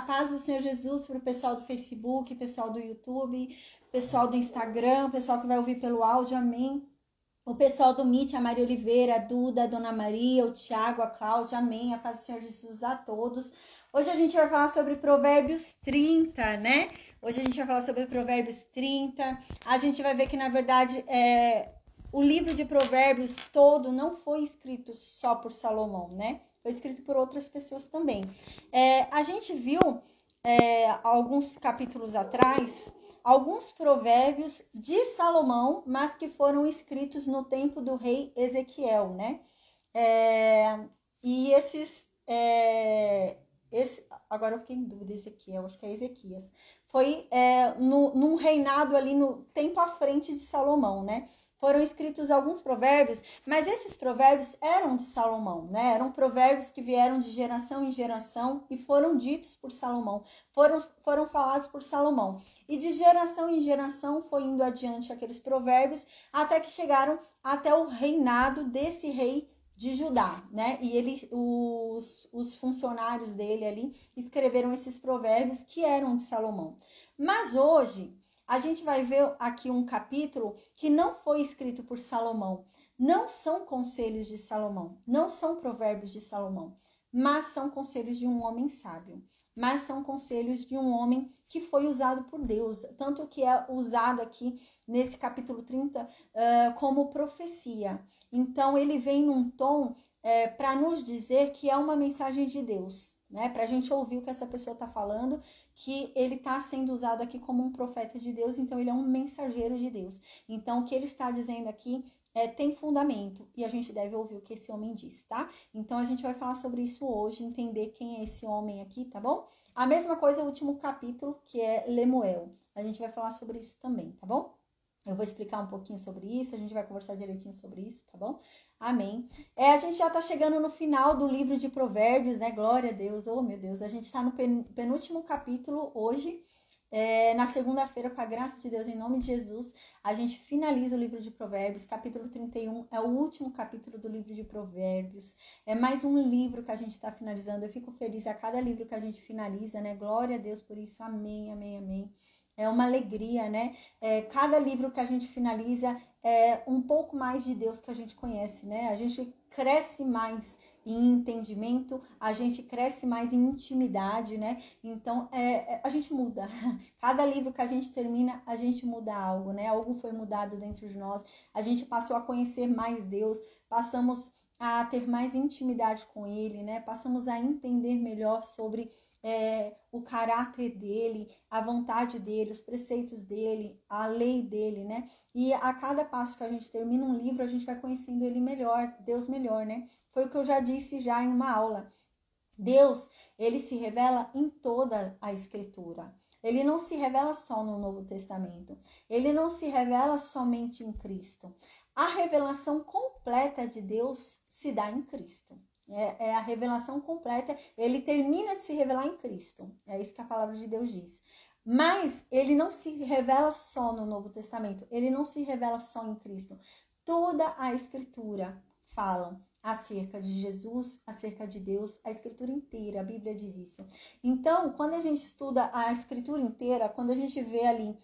paz do Senhor Jesus para o pessoal do Facebook, pessoal do YouTube, pessoal do Instagram, pessoal que vai ouvir pelo áudio, amém. O pessoal do Meet, a Maria Oliveira, a Duda, a Dona Maria, o Tiago, a Cláudia, amém. A paz do Senhor Jesus a todos. Hoje a gente vai falar sobre Provérbios 30, né? Hoje a gente vai falar sobre Provérbios 30. A gente vai ver que, na verdade, o livro de Provérbios todo não foi escrito só por Salomão, né? Foi escrito por outras pessoas também. A gente viu, alguns capítulos atrás, alguns provérbios de Salomão, mas que foram escritos no tempo do rei Ezequiel, né? E agora eu fiquei em dúvida, Ezequiel, acho que é Ezequias. Foi num reinado ali no tempo à frente de Salomão, né? Foram escritos alguns provérbios, mas esses provérbios eram de Salomão, né? Eram provérbios que vieram de geração em geração e foram ditos por Salomão, foram falados por Salomão. E de geração em geração foi indo adiante aqueles provérbios, até que chegaram até o reinado desse rei de Judá, né? E os funcionários dele ali escreveram esses provérbios que eram de Salomão. Mas hoje a gente vai ver aqui um capítulo que não foi escrito por Salomão. Não são conselhos de Salomão, não são provérbios de Salomão, mas são conselhos de um homem sábio. Mas são conselhos de um homem que foi usado por Deus, tanto que é usado aqui nesse capítulo 30 como profecia. Então ele vem num tom para nos dizer que é uma mensagem de Deus, né? Para a gente ouvir o que essa pessoa está falando, que ele está sendo usado aqui como um profeta de Deus, então ele é um mensageiro de Deus. Então o que ele está dizendo aqui tem fundamento e a gente deve ouvir o que esse homem diz, tá? Então a gente vai falar sobre isso hoje, entender quem é esse homem aqui, tá bom? A mesma coisa o último capítulo, que é Lemuel. A gente vai falar sobre isso também, tá bom? Eu vou explicar um pouquinho sobre isso, a gente vai conversar direitinho sobre isso, tá bom? Amém. A gente já tá chegando no final do livro de Provérbios, né? Glória a Deus, oh meu Deus. A gente tá no penúltimo capítulo hoje. Na segunda-feira, com a graça de Deus, em nome de Jesus, a gente finaliza o livro de Provérbios, capítulo 31, é o último capítulo do livro de Provérbios, é mais um livro que a gente está finalizando. Eu fico feliz a cada livro que a gente finaliza, né? Glória a Deus por isso, amém, amém, amém. É uma alegria, né? Cada livro que a gente finaliza é um pouco mais de Deus que a gente conhece, né? A gente cresce mais em entendimento, a gente cresce mais em intimidade, né? Então, a gente muda. Cada livro que a gente termina, a gente muda algo, né? Algo foi mudado dentro de nós. A gente passou a conhecer mais Deus, passamos a ter mais intimidade com Ele, né? Passamos a entender melhor sobre o caráter dele, a vontade dele, os preceitos dele, a lei dele, né? E a cada passo que a gente termina um livro, a gente vai conhecendo ele melhor, Deus melhor, né? Foi o que eu já disse já em uma aula. Deus, ele se revela em toda a Escritura. Ele não se revela só no Novo Testamento. Ele não se revela somente em Cristo. A revelação completa de Deus se dá em Cristo. É a revelação completa, ele termina de se revelar em Cristo. É isso que a palavra de Deus diz. Mas ele não se revela só no Novo Testamento, ele não se revela só em Cristo. Toda a Escritura fala acerca de Jesus, acerca de Deus, a Escritura inteira, a Bíblia diz isso. Então, quando a gente estuda a Escritura inteira, quando a gente vê ali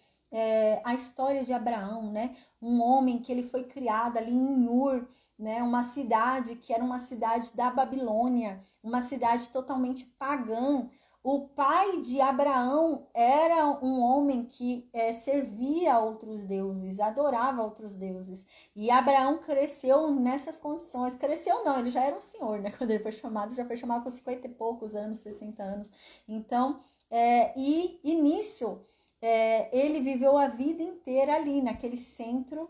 a história de Abraão, né? Um homem que ele foi criado ali em Ur, né? Uma cidade que era uma cidade da Babilônia, uma cidade totalmente pagã. O pai de Abraão era um homem que servia a outros deuses, adorava outros deuses. E Abraão cresceu nessas condições. Cresceu não, ele já era um senhor, né? Quando ele foi chamado, já foi chamado com 50 e poucos anos, 60 anos. Então, e nisso, ele viveu a vida inteira ali, naquele centro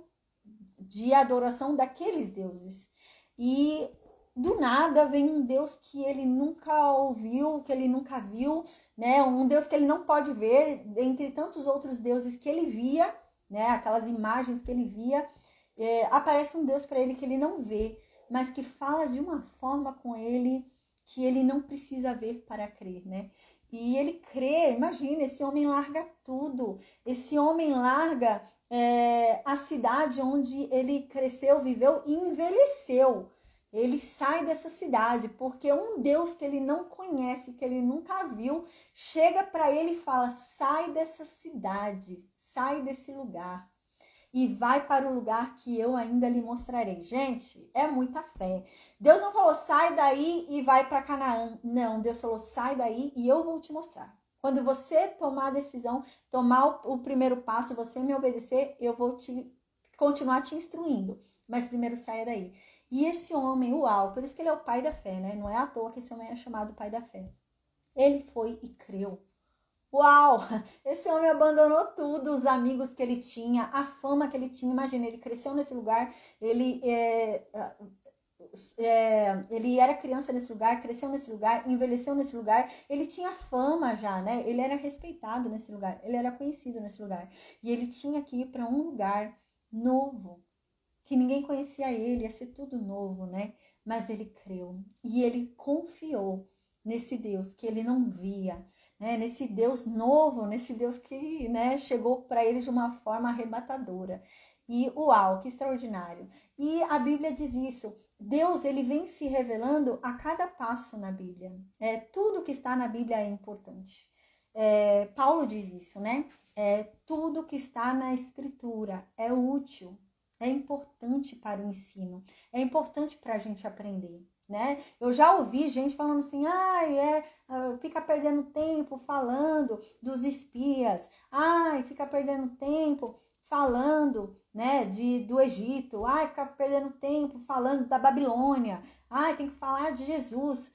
de adoração daqueles deuses. E do nada vem um Deus que ele nunca ouviu, que ele nunca viu, né? Um Deus que ele não pode ver, entre tantos outros deuses que ele via, né? Aquelas imagens que ele via, aparece um Deus para ele que ele não vê, mas que fala de uma forma com ele que ele não precisa ver para crer, né? E ele crê, imagina, esse homem larga tudo, esse homem larga a cidade onde ele cresceu, viveu e envelheceu. Ele sai dessa cidade, porque um Deus que ele não conhece, que ele nunca viu, chega para ele e fala: sai dessa cidade, sai desse lugar e vai para o lugar que eu ainda lhe mostrarei. Gente, é muita fé. Deus não falou: sai daí e vai para Canaã. Não, Deus falou: sai daí e eu vou te mostrar. Quando você tomar a decisão, tomar o primeiro passo, você me obedecer, eu vou continuar te instruindo. Mas primeiro saia daí. E esse homem, uau, por isso que ele é o pai da fé, né? Não é à toa que esse homem é chamado pai da fé. Ele foi e creu. Uau! Esse homem abandonou tudo, os amigos que ele tinha, a fama que ele tinha. Imagina, ele cresceu nesse lugar, ele era criança nesse lugar, cresceu nesse lugar, envelheceu nesse lugar. Ele tinha fama já, né? Ele era respeitado nesse lugar, ele era conhecido nesse lugar. E ele tinha que ir para um lugar novo, que ninguém conhecia ele, ia ser tudo novo, né? Mas ele creu e ele confiou nesse Deus que ele não via, né? Nesse Deus novo, nesse Deus que, né, chegou para ele de uma forma arrebatadora. E uau, que extraordinário. E a Bíblia diz isso. Deus, ele vem se revelando a cada passo na Bíblia. Tudo que está na Bíblia é importante. Paulo diz isso, né? Tudo que está na Escritura é útil. É importante para o ensino, é importante para a gente aprender, né? Eu já ouvi gente falando assim: fica perdendo tempo falando dos espias, fica perdendo tempo falando, né, do Egito, fica perdendo tempo falando da Babilônia, tem que falar de Jesus.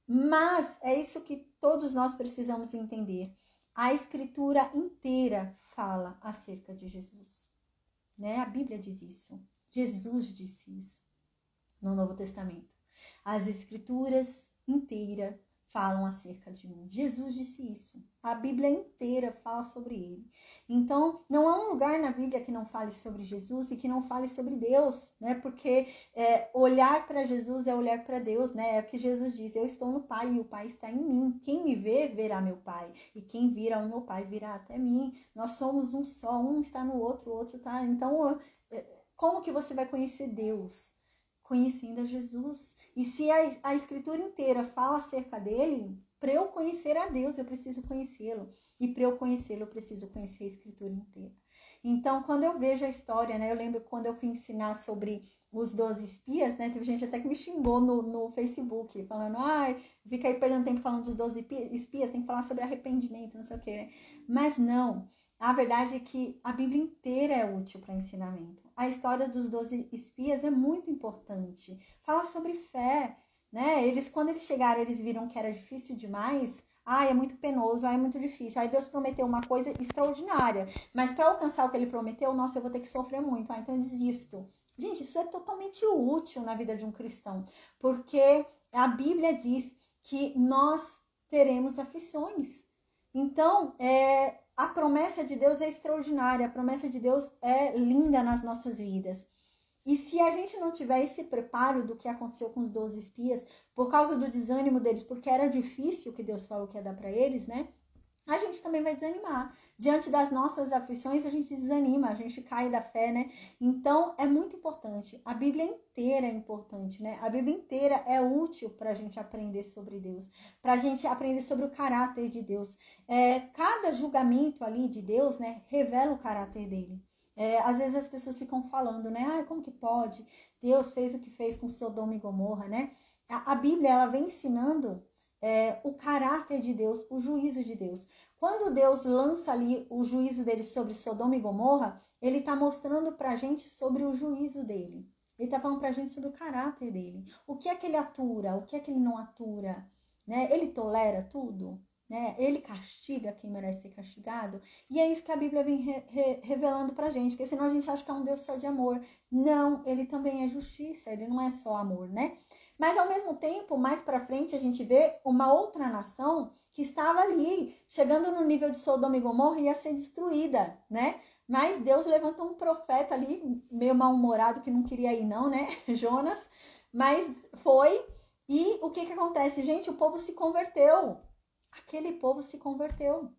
Mas é isso que todos nós precisamos entender. A Escritura inteira fala acerca de Jesus. Né? A Bíblia diz isso. Jesus disse isso no Novo Testamento. As Escrituras inteiras falam acerca de mim. Jesus disse isso. A Bíblia inteira fala sobre ele. Então, não há um lugar na Bíblia que não fale sobre Jesus e que não fale sobre Deus, né? Porque olhar para Jesus é olhar para Deus, né? É o que Jesus diz: eu estou no Pai e o Pai está em mim. Quem me vê, verá meu Pai. E quem vira o meu Pai, virá até mim. Nós somos um só, um está no outro, o outro está... Então, como que você vai conhecer Deus? Conhecendo a Jesus. E se a Escritura inteira fala acerca dele, para eu conhecer a Deus, eu preciso conhecê-lo. E para eu conhecê-lo, eu preciso conhecer a Escritura inteira. Então, quando eu vejo a história, né? Eu lembro quando eu fui ensinar sobre os 12 espias, né? Teve gente até que me xingou no Facebook, falando: fica aí perdendo tempo falando dos 12 espias, tem que falar sobre arrependimento, não sei o quê, né? Mas não. A verdade é que a Bíblia inteira é útil para ensinamento. A história dos 12 espias é muito importante. Fala sobre fé, né? Quando eles chegaram, eles viram que era difícil demais. É muito penoso, é muito difícil. Aí Deus prometeu uma coisa extraordinária. Mas para alcançar o que ele prometeu, nossa, eu vou ter que sofrer muito. Então eu desisto. Gente, isso é totalmente útil na vida de um cristão. Porque a Bíblia diz que nós teremos aflições. Então, a promessa de Deus é extraordinária, a promessa de Deus é linda nas nossas vidas. E se a gente não tiver esse preparo do que aconteceu com os 12 espias, por causa do desânimo deles, porque era difícil o que Deus falou que ia dar para eles, né? A gente também vai desanimar. Diante das nossas aflições, a gente desanima, a gente cai da fé, né? Então, é muito importante. A Bíblia inteira é importante, né? A Bíblia inteira é útil para a gente aprender sobre Deus, para a gente aprender sobre o caráter de Deus. Cada julgamento ali de Deus, né, revela o caráter dele. Às vezes as pessoas ficam falando, né? Como que pode? Deus fez o que fez com Sodoma e Gomorra, né? A Bíblia, ela vem ensinando o caráter de Deus, o juízo de Deus. Quando Deus lança ali o juízo dele sobre Sodoma e Gomorra, ele está mostrando para a gente sobre o juízo dele. Ele está falando para a gente sobre o caráter dele. O que é que ele atura, o que é que ele não atura, né? Ele tolera tudo, né? Ele castiga quem merece ser castigado. E é isso que a Bíblia vem revelando para a gente, porque senão a gente acha que é um Deus só de amor. Não, ele também é justiça, ele não é só amor, né? Mas, ao mesmo tempo, mais para frente, a gente vê uma outra nação que estava ali, chegando no nível de Sodoma e Gomorra, e ia ser destruída, né? Mas Deus levantou um profeta ali, meio mal-humorado, que não queria ir não, né? Jonas. Mas foi. E o que acontece? Gente, o povo se converteu. Aquele povo se converteu.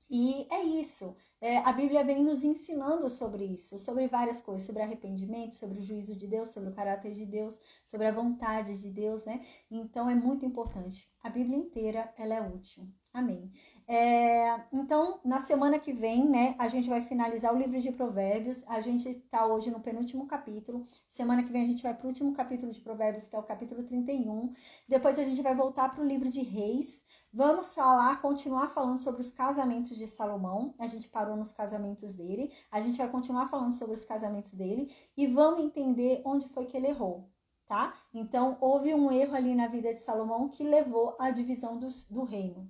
E é isso. A Bíblia vem nos ensinando sobre isso, sobre várias coisas, sobre arrependimento, sobre o juízo de Deus, sobre o caráter de Deus, sobre a vontade de Deus, né? Então é muito importante. A Bíblia inteira, ela é útil. Amém. Então, na semana que vem, né, a gente vai finalizar o livro de Provérbios. A gente tá hoje no penúltimo capítulo. Semana que vem a gente vai para o último capítulo de Provérbios, que é o capítulo 31. Depois a gente vai voltar para o livro de Reis. Vamos continuar falando sobre os casamentos de Salomão. A gente parou nos casamentos dele. A gente vai continuar falando sobre os casamentos dele e vamos entender onde foi que ele errou, tá? Então, houve um erro ali na vida de Salomão que levou à divisão do reino.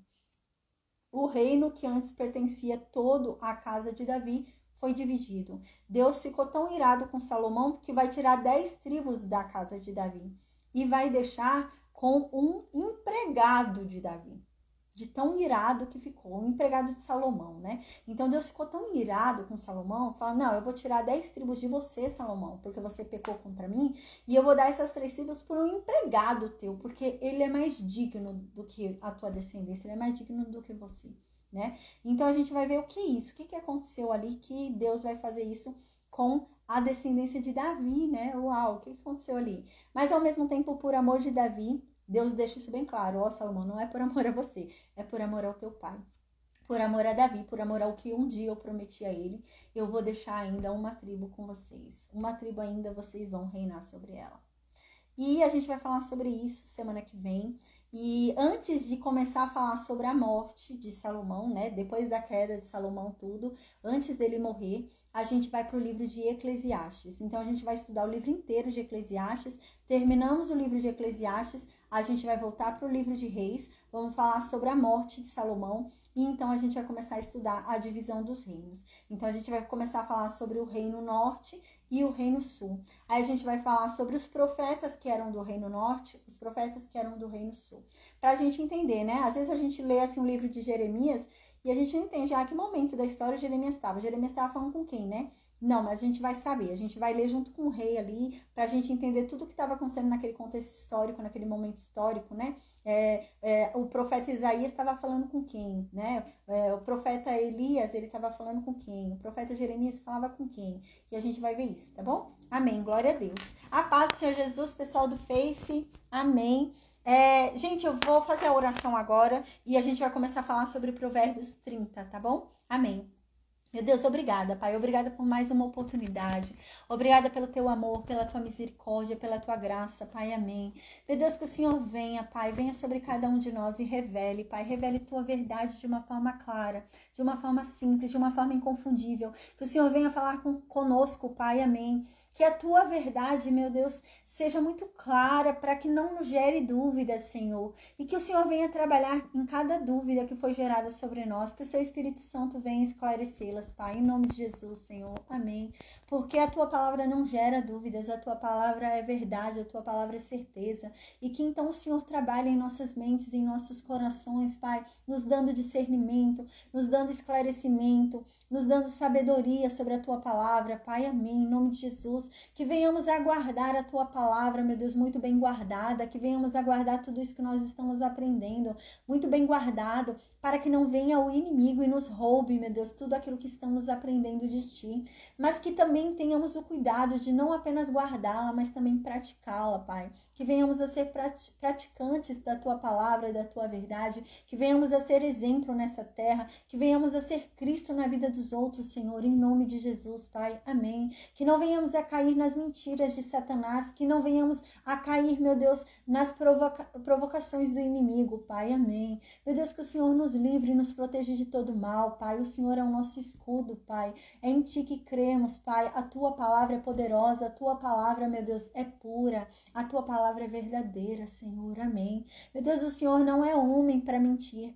O reino que antes pertencia todo à casa de Davi foi dividido. Deus ficou tão irado com Salomão que vai tirar 10 tribos da casa de Davi e vai deixar com um empregado de Davi. De tão irado que ficou, um empregado de Salomão, né? Então Deus ficou tão irado com Salomão, fala, não, eu vou tirar 10 tribos de você, Salomão, porque você pecou contra mim, e eu vou dar essas 3 tribos por um empregado teu, porque ele é mais digno do que a tua descendência, ele é mais digno do que você, né? Então a gente vai ver o que é isso, o que aconteceu ali, que Deus vai fazer isso com a descendência de Davi, né? Uau, o que aconteceu ali? Mas ao mesmo tempo, por amor de Davi, Deus deixa isso bem claro, ó Salomão, não é por amor a você, é por amor ao teu pai. Por amor a Davi, por amor ao que um dia eu prometi a ele, eu vou deixar ainda uma tribo com vocês. Uma tribo ainda vocês vão reinar sobre ela. E a gente vai falar sobre isso semana que vem. E antes de começar a falar sobre a morte de Salomão, né? Depois da queda de Salomão, tudo, antes dele morrer, a gente vai para o livro de Eclesiastes. Então a gente vai estudar o livro inteiro de Eclesiastes. Terminamos o livro de Eclesiastes, a gente vai voltar para o livro de Reis. Vamos falar sobre a morte de Salomão. E então a gente vai começar a estudar a divisão dos reinos. Então a gente vai começar a falar sobre o reino norte e o reino sul. Aí a gente vai falar sobre os profetas que eram do reino norte, os profetas que eram do reino sul. Pra gente entender, né? Às vezes a gente lê assim um livro de Jeremias e a gente não entende que momento da história Jeremias estava. Jeremias estava falando com quem, né? Não, mas a gente vai saber, a gente vai ler junto com o rei ali, pra gente entender tudo o que estava acontecendo naquele contexto histórico, naquele momento histórico, né? O profeta Isaías estava falando com quem, né? O profeta Elias, ele estava falando com quem? O profeta Jeremias falava com quem? E a gente vai ver isso, tá bom? Amém, glória a Deus. A paz do Senhor Jesus, pessoal do Face, amém. Gente, eu vou fazer a oração agora e a gente vai começar a falar sobre Provérbios 30, tá bom? Amém. Meu Deus, obrigada, Pai. Obrigada por mais uma oportunidade. Obrigada pelo teu amor, pela tua misericórdia, pela tua graça, Pai. Amém. Meu Deus, que o Senhor venha, Pai. Venha sobre cada um de nós e revele, Pai. Revele tua verdade de uma forma clara, de uma forma simples, de uma forma inconfundível. Que o Senhor venha falar conosco, Pai. Amém. Que a tua verdade, meu Deus, seja muito clara para que não nos gere dúvidas, Senhor. E que o Senhor venha trabalhar em cada dúvida que foi gerada sobre nós. Que o seu Espírito Santo venha esclarecê-las, Pai. Em nome de Jesus, Senhor. Amém. Porque a tua palavra não gera dúvidas. A tua palavra é verdade. A tua palavra é certeza. E que então o Senhor trabalhe em nossas mentes, em nossos corações, Pai. Nos dando discernimento, nos dando esclarecimento, nos dando sabedoria sobre a tua palavra, Pai. Amém. Em nome de Jesus. Que venhamos a guardar a tua palavra, meu Deus, muito bem guardada, que venhamos a guardar tudo isso que nós estamos aprendendo, muito bem guardado, para que não venha o inimigo e nos roube, meu Deus, tudo aquilo que estamos aprendendo de ti, mas que também tenhamos o cuidado de não apenas guardá-la, mas também praticá-la, Pai, que venhamos a ser praticantes da tua palavra e da tua verdade, que venhamos a ser exemplo nessa terra, que venhamos a ser Cristo na vida dos outros, Senhor, em nome de Jesus, Pai, amém, que não venhamos a cair nas mentiras de Satanás, que não venhamos a cair, meu Deus, nas provocações do inimigo, Pai, amém. Meu Deus, que o Senhor nos livre e nos proteja de todo mal, Pai, o Senhor é o nosso escudo, Pai, é em Ti que cremos, Pai, a Tua palavra é poderosa, a Tua palavra, meu Deus, é pura, a Tua palavra é verdadeira, Senhor, amém. Meu Deus, o Senhor não é homem para mentir.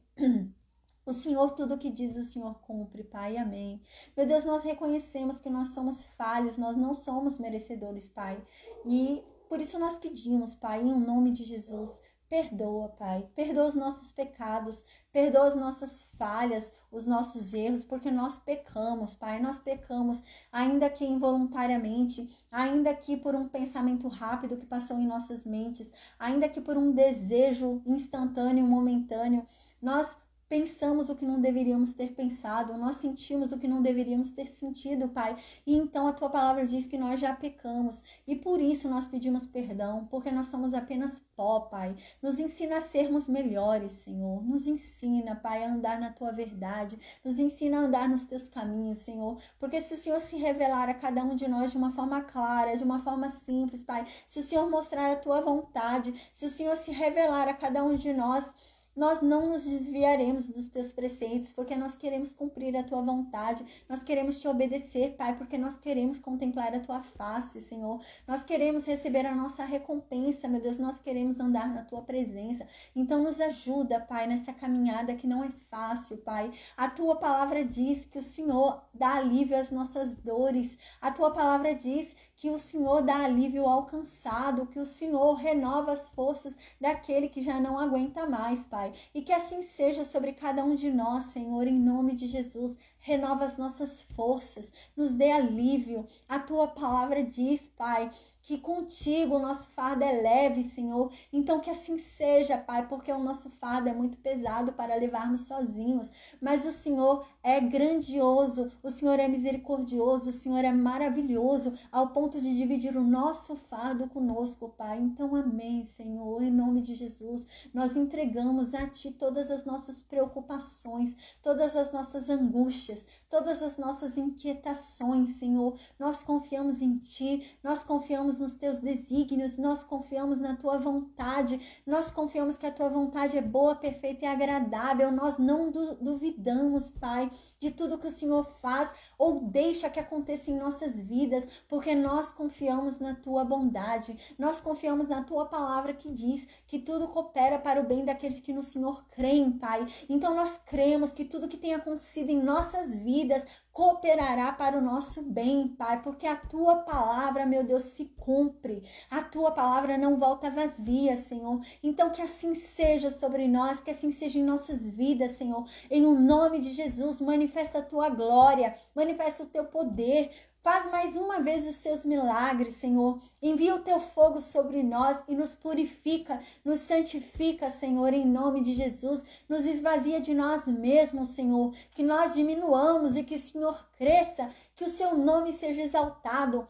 O Senhor, tudo o que diz, o Senhor cumpre, Pai, amém. Meu Deus, nós reconhecemos que nós somos falhos, nós não somos merecedores, Pai. E por isso nós pedimos, Pai, em nome de Jesus, perdoa, Pai. Perdoa os nossos pecados, perdoa as nossas falhas, os nossos erros, porque nós pecamos, Pai. Nós pecamos, ainda que involuntariamente, ainda que por um pensamento rápido que passou em nossas mentes, ainda que por um desejo instantâneo, momentâneo, nós pensamos o que não deveríamos ter pensado, nós sentimos o que não deveríamos ter sentido, Pai. E então a tua palavra diz que nós já pecamos e por isso nós pedimos perdão, porque nós somos apenas pó, Pai. Nos ensina a sermos melhores, Senhor. Nos ensina, Pai, a andar na tua verdade. Nos ensina a andar nos teus caminhos, Senhor. Porque se o Senhor se revelar a cada um de nós de uma forma clara, de uma forma simples, Pai, se o Senhor mostrar a tua vontade, se o Senhor se revelar a cada um de nós não nos desviaremos dos teus preceitos, porque nós queremos cumprir a tua vontade, nós queremos te obedecer, Pai, porque nós queremos contemplar a tua face, Senhor. Nós queremos receber a nossa recompensa, meu Deus, nós queremos andar na tua presença. Então nos ajuda, Pai, nessa caminhada que não é fácil, Pai. A tua palavra diz que o Senhor dá alívio às nossas dores. A tua palavra diz que o Senhor dá alívio ao cansado, que o Senhor renova as forças daquele que já não aguenta mais, Pai. E que assim seja sobre cada um de nós, Senhor, em nome de Jesus. Renova as nossas forças, nos dê alívio. A tua palavra diz, Pai, que contigo o nosso fardo é leve, Senhor. Então que assim seja, Pai, porque o nosso fardo é muito pesado para levarmos sozinhos. Mas o Senhor é grandioso, o Senhor é misericordioso, o Senhor é maravilhoso, ao ponto de dividir o nosso fardo conosco, Pai. Então amém, Senhor, em nome de Jesus. Nós entregamos a Ti todas as nossas preocupações, todas as nossas angústias, todas as nossas inquietações, Senhor. Nós confiamos em Ti, nós confiamos nos Teus desígnios, nós confiamos na Tua vontade, nós confiamos que a Tua vontade é boa, perfeita e agradável. Nós não duvidamos, Pai, de tudo que o Senhor faz ou deixa que aconteça em nossas vidas, porque nós confiamos na Tua bondade, nós confiamos na Tua palavra que diz que tudo coopera para o bem daqueles que no Senhor creem, Pai. Então nós cremos que tudo que tem acontecido em nossas vidas cooperará para o nosso bem, Pai, porque a Tua palavra, meu Deus, se cumpre. A Tua palavra não volta vazia, Senhor. Então que assim seja sobre nós, que assim seja em nossas vidas, Senhor. Em o nome de Jesus, manifesta a Tua glória, manifesta o Teu poder. Faz mais uma vez os seus milagres, Senhor. Envia o teu fogo sobre nós e nos purifica, nos santifica, Senhor, em nome de Jesus. Nos esvazia de nós mesmos, Senhor. Que nós diminuamos e que o Senhor cresça, que o seu nome seja exaltado.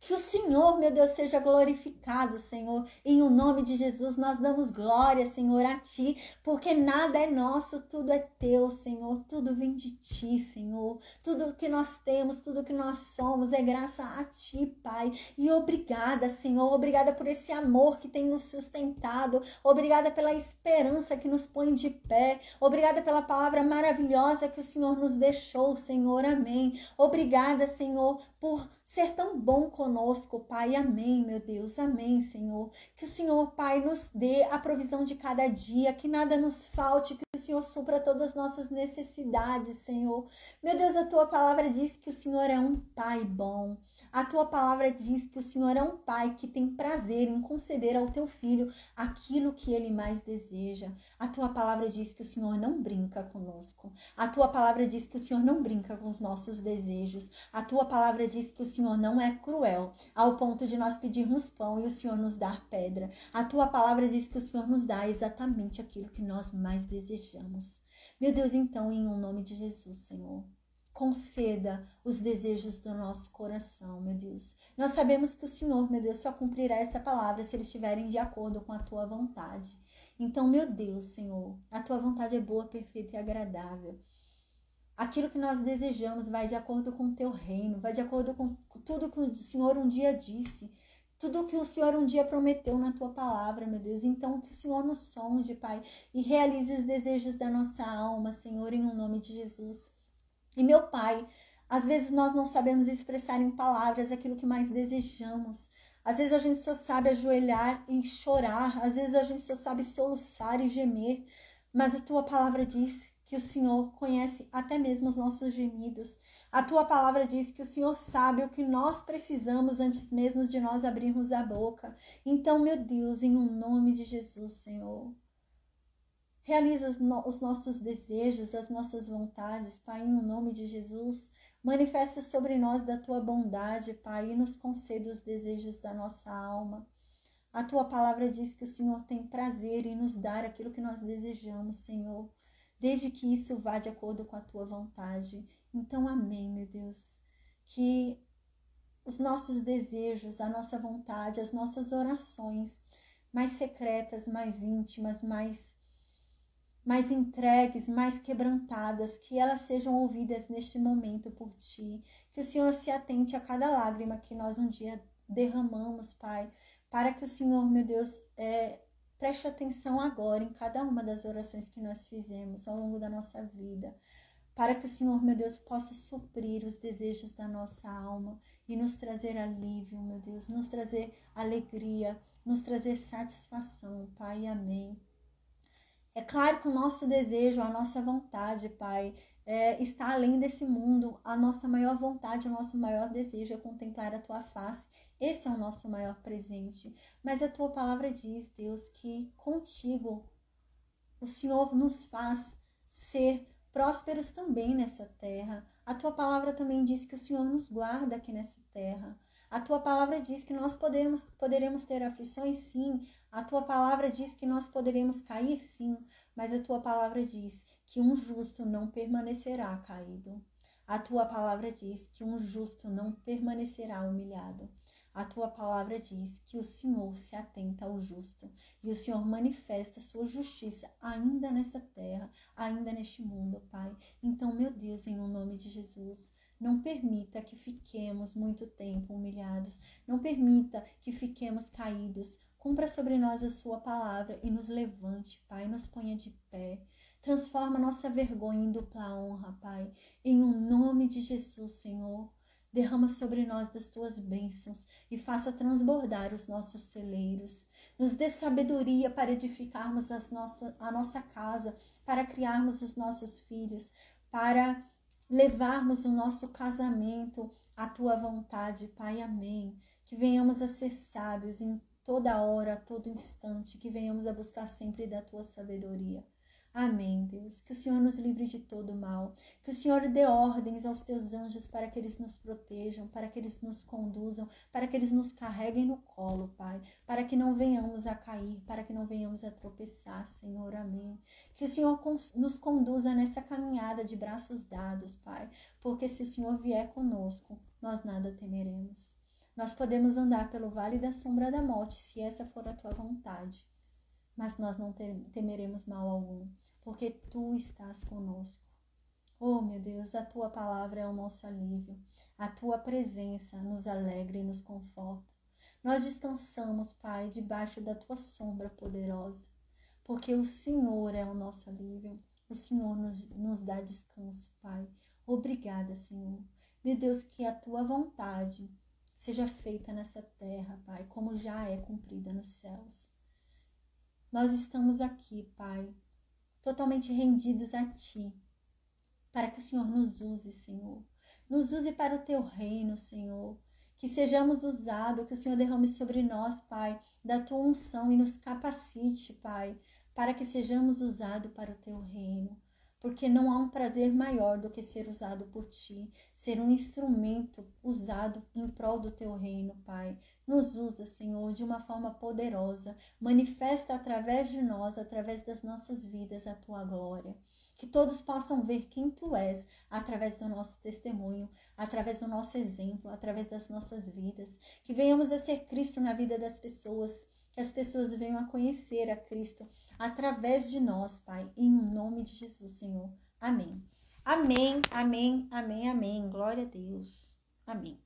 Que o Senhor, meu Deus, seja glorificado, Senhor. Em o nome de Jesus, nós damos glória, Senhor, a Ti, porque nada é nosso, tudo é Teu, Senhor. Tudo vem de Ti, Senhor. Tudo que nós temos, tudo que nós somos é graça a Ti, Pai. E obrigada, Senhor. Obrigada por esse amor que tem nos sustentado. Obrigada pela esperança que nos põe de pé. Obrigada pela palavra maravilhosa que o Senhor nos deixou, Senhor. Amém. Obrigada, Senhor, por ser tão bom conosco, Pai. Amém, meu Deus. Amém, Senhor. Que o Senhor, Pai, nos dê a provisão de cada dia, que nada nos falte, que o Senhor supra todas as nossas necessidades, Senhor. Meu Deus, a Tua palavra diz que o Senhor é um Pai bom. A Tua palavra diz que o Senhor é um Pai que tem prazer em conceder ao Teu Filho aquilo que Ele mais deseja. A Tua palavra diz que o Senhor não brinca conosco. A Tua palavra diz que o Senhor não brinca com os nossos desejos. A Tua palavra diz que o Senhor não é cruel, ao ponto de nós pedirmos pão e o Senhor nos dar pedra. A Tua palavra diz que o Senhor nos dá exatamente aquilo que nós mais desejamos. Meu Deus, então, em nome de Jesus, Senhor, conceda os desejos do nosso coração, meu Deus. Nós sabemos que o Senhor, meu Deus, só cumprirá essa palavra se eles estiverem de acordo com a Tua vontade. Então, meu Deus, Senhor, a Tua vontade é boa, perfeita e agradável. Aquilo que nós desejamos vai de acordo com o Teu reino, vai de acordo com tudo que o Senhor um dia disse, tudo que o Senhor um dia prometeu na Tua palavra, meu Deus. Então, que o Senhor nos sonde, Pai, e realize os desejos da nossa alma, Senhor, em nome de Jesus. E meu Pai, às vezes nós não sabemos expressar em palavras aquilo que mais desejamos. Às vezes a gente só sabe ajoelhar e chorar. Às vezes a gente só sabe soluçar e gemer. Mas a Tua palavra diz que o Senhor conhece até mesmo os nossos gemidos. A Tua palavra diz que o Senhor sabe o que nós precisamos antes mesmo de nós abrirmos a boca. Então, meu Deus, em nome de Jesus, Senhor, realiza os nossos desejos, as nossas vontades, Pai, em nome de Jesus. Manifesta sobre nós da Tua bondade, Pai, e nos conceda os desejos da nossa alma. A Tua palavra diz que o Senhor tem prazer em nos dar aquilo que nós desejamos, Senhor. desde que isso vá de acordo com a tua vontade. Então, amém, meu Deus, que os nossos desejos, a nossa vontade, as nossas orações mais secretas, mais íntimas, mais entregues, mais quebrantadas, que elas sejam ouvidas neste momento por Ti, que o Senhor se atente a cada lágrima que nós um dia derramamos, Pai, para que o Senhor, meu Deus, preste atenção agora em cada uma das orações que nós fizemos ao longo da nossa vida, para que o Senhor, meu Deus, possa suprir os desejos da nossa alma e nos trazer alívio, meu Deus, nos trazer alegria, nos trazer satisfação, Pai, amém. É claro que o nosso desejo, a nossa vontade, Pai, está além desse mundo. A nossa maior vontade, o nosso maior desejo é contemplar a Tua face. Esse é o nosso maior presente. Mas a Tua palavra diz, Deus, que contigo o Senhor nos faz ser prósperos também nessa terra. A Tua palavra também diz que o Senhor nos guarda aqui nessa terra. A Tua palavra diz que nós poderemos ter aflições, sim. A Tua palavra diz que nós poderemos cair, sim. Mas a Tua palavra diz que um justo não permanecerá caído. A Tua palavra diz que um justo não permanecerá humilhado. A Tua palavra diz que o Senhor se atenta ao justo. E o Senhor manifesta a sua justiça ainda nessa terra, ainda neste mundo, Pai. Então, meu Deus, em nome de Jesus, não permita que fiquemos muito tempo humilhados. Não permita que fiquemos caídos. Cumpra sobre nós a sua palavra e nos levante, Pai, nos ponha de pé. Transforma nossa vergonha em dupla honra, Pai. Em nome de Jesus, Senhor. Derrama sobre nós das tuas bênçãos e faça transbordar os nossos celeiros. Nos dê sabedoria para edificarmos a nossa casa, para criarmos os nossos filhos, para levarmos o nosso casamento à tua vontade, Pai, amém. Que venhamos a ser sábios em toda hora, a todo instante, que venhamos a buscar sempre da tua sabedoria. Amém, Deus. Que o Senhor nos livre de todo mal. Que o Senhor dê ordens aos teus anjos para que eles nos protejam, para que eles nos conduzam, para que eles nos carreguem no colo, Pai. Para que não venhamos a cair, para que não venhamos a tropeçar, Senhor. Amém. Que o Senhor nos conduza nessa caminhada de braços dados, Pai. Porque se o Senhor vier conosco, nós nada temeremos. Nós podemos andar pelo vale da sombra da morte, se essa for a tua vontade. Mas nós não temeremos mal algum, porque tu estás conosco. Oh, meu Deus, a tua palavra é o nosso alívio. A tua presença nos alegra e nos conforta. Nós descansamos, Pai, debaixo da tua sombra poderosa, porque o Senhor é o nosso alívio. O Senhor nos dá descanso, Pai. Obrigada, Senhor. Meu Deus, que a tua vontade seja feita nessa terra, Pai, como já é cumprida nos céus. Nós estamos aqui, Pai, totalmente rendidos a Ti, para que o Senhor nos use, Senhor. Nos use para o Teu reino, Senhor. Que sejamos usados, que o Senhor derrame sobre nós, Pai, da Tua unção e nos capacite, Pai, para que sejamos usados para o Teu reino. Porque não há um prazer maior do que ser usado por Ti, ser um instrumento usado em prol do Teu reino, Pai. Nos usa, Senhor, de uma forma poderosa. Manifesta através de nós, através das nossas vidas, a Tua glória. Que todos possam ver quem Tu és, através do nosso testemunho, através do nosso exemplo, através das nossas vidas. Que venhamos a ser Cristo na vida das pessoas, que as pessoas venham a conhecer a Cristo através de nós, Pai, em nome de Jesus, Senhor. Amém. Amém, amém, amém, amém. Glória a Deus. Amém.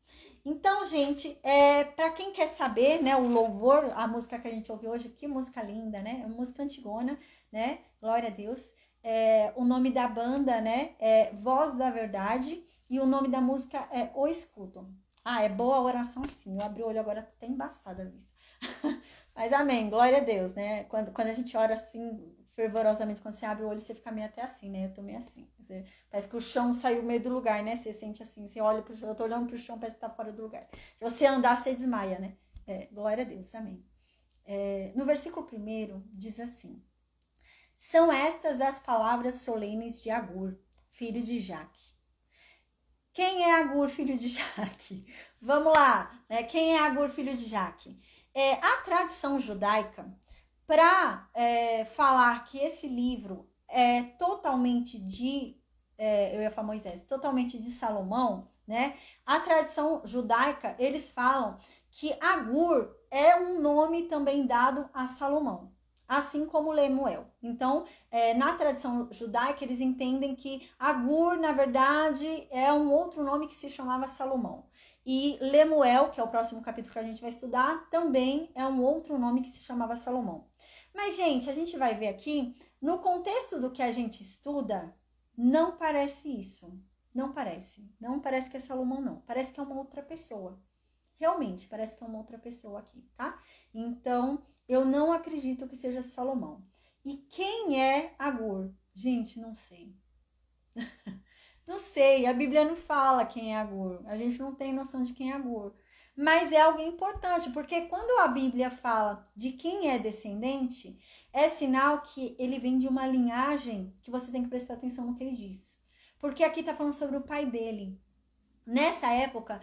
Então, gente, para quem quer saber, né, o louvor, a música que a gente ouviu hoje, que música linda, né? É uma música antigona, né? Glória a Deus. O nome da banda, né, é Voz da Verdade, e o nome da música é O Escudo. Ah, é boa a oração, sim. Eu abri o olho agora, tá embaçada a vista. Mas amém, glória a Deus, né? Quando a gente ora assim, fervorosamente, quando você abre o olho, você fica meio até assim, né? Eu tô meio assim. Parece que o chão saiu meio do lugar, né? Você sente assim, você olha pro chão, eu tô olhando pro chão, parece que tá fora do lugar. Se você andar, você desmaia, né? Glória a Deus, amém. No versículo 1 diz assim: são estas as palavras solenes de Agur, filho de Jaque. Quem é Agur, filho de Jaque? Vamos lá, né? Quem é Agur, filho de Jaque? A tradição judaica, para falar que esse livro totalmente eu ia falar Moisés, totalmente de Salomão, né? A tradição judaica, eles falam que Agur é um nome também dado a Salomão, assim como Lemuel. Então, na tradição judaica, eles entendem que Agur, na verdade, é um outro nome que se chamava Salomão. E Lemuel, que é o próximo capítulo que a gente vai estudar, também é um outro nome que se chamava Salomão. Mas, gente, a gente vai ver aqui, no contexto do que a gente estuda, não parece isso. Não parece. Não parece que é Salomão, não. Parece que é uma outra pessoa. Realmente, parece que é uma outra pessoa aqui, tá? Então, eu não acredito que seja Salomão. E quem é Agur? Gente, não sei. Não sei, a Bíblia não fala quem é Agur. A gente não tem noção de quem é Agur. Mas é alguém importante, porque quando a Bíblia fala de quem é descendente, é sinal que ele vem de uma linhagem que você tem que prestar atenção no que ele diz. Porque aqui tá falando sobre o pai dele. Nessa época,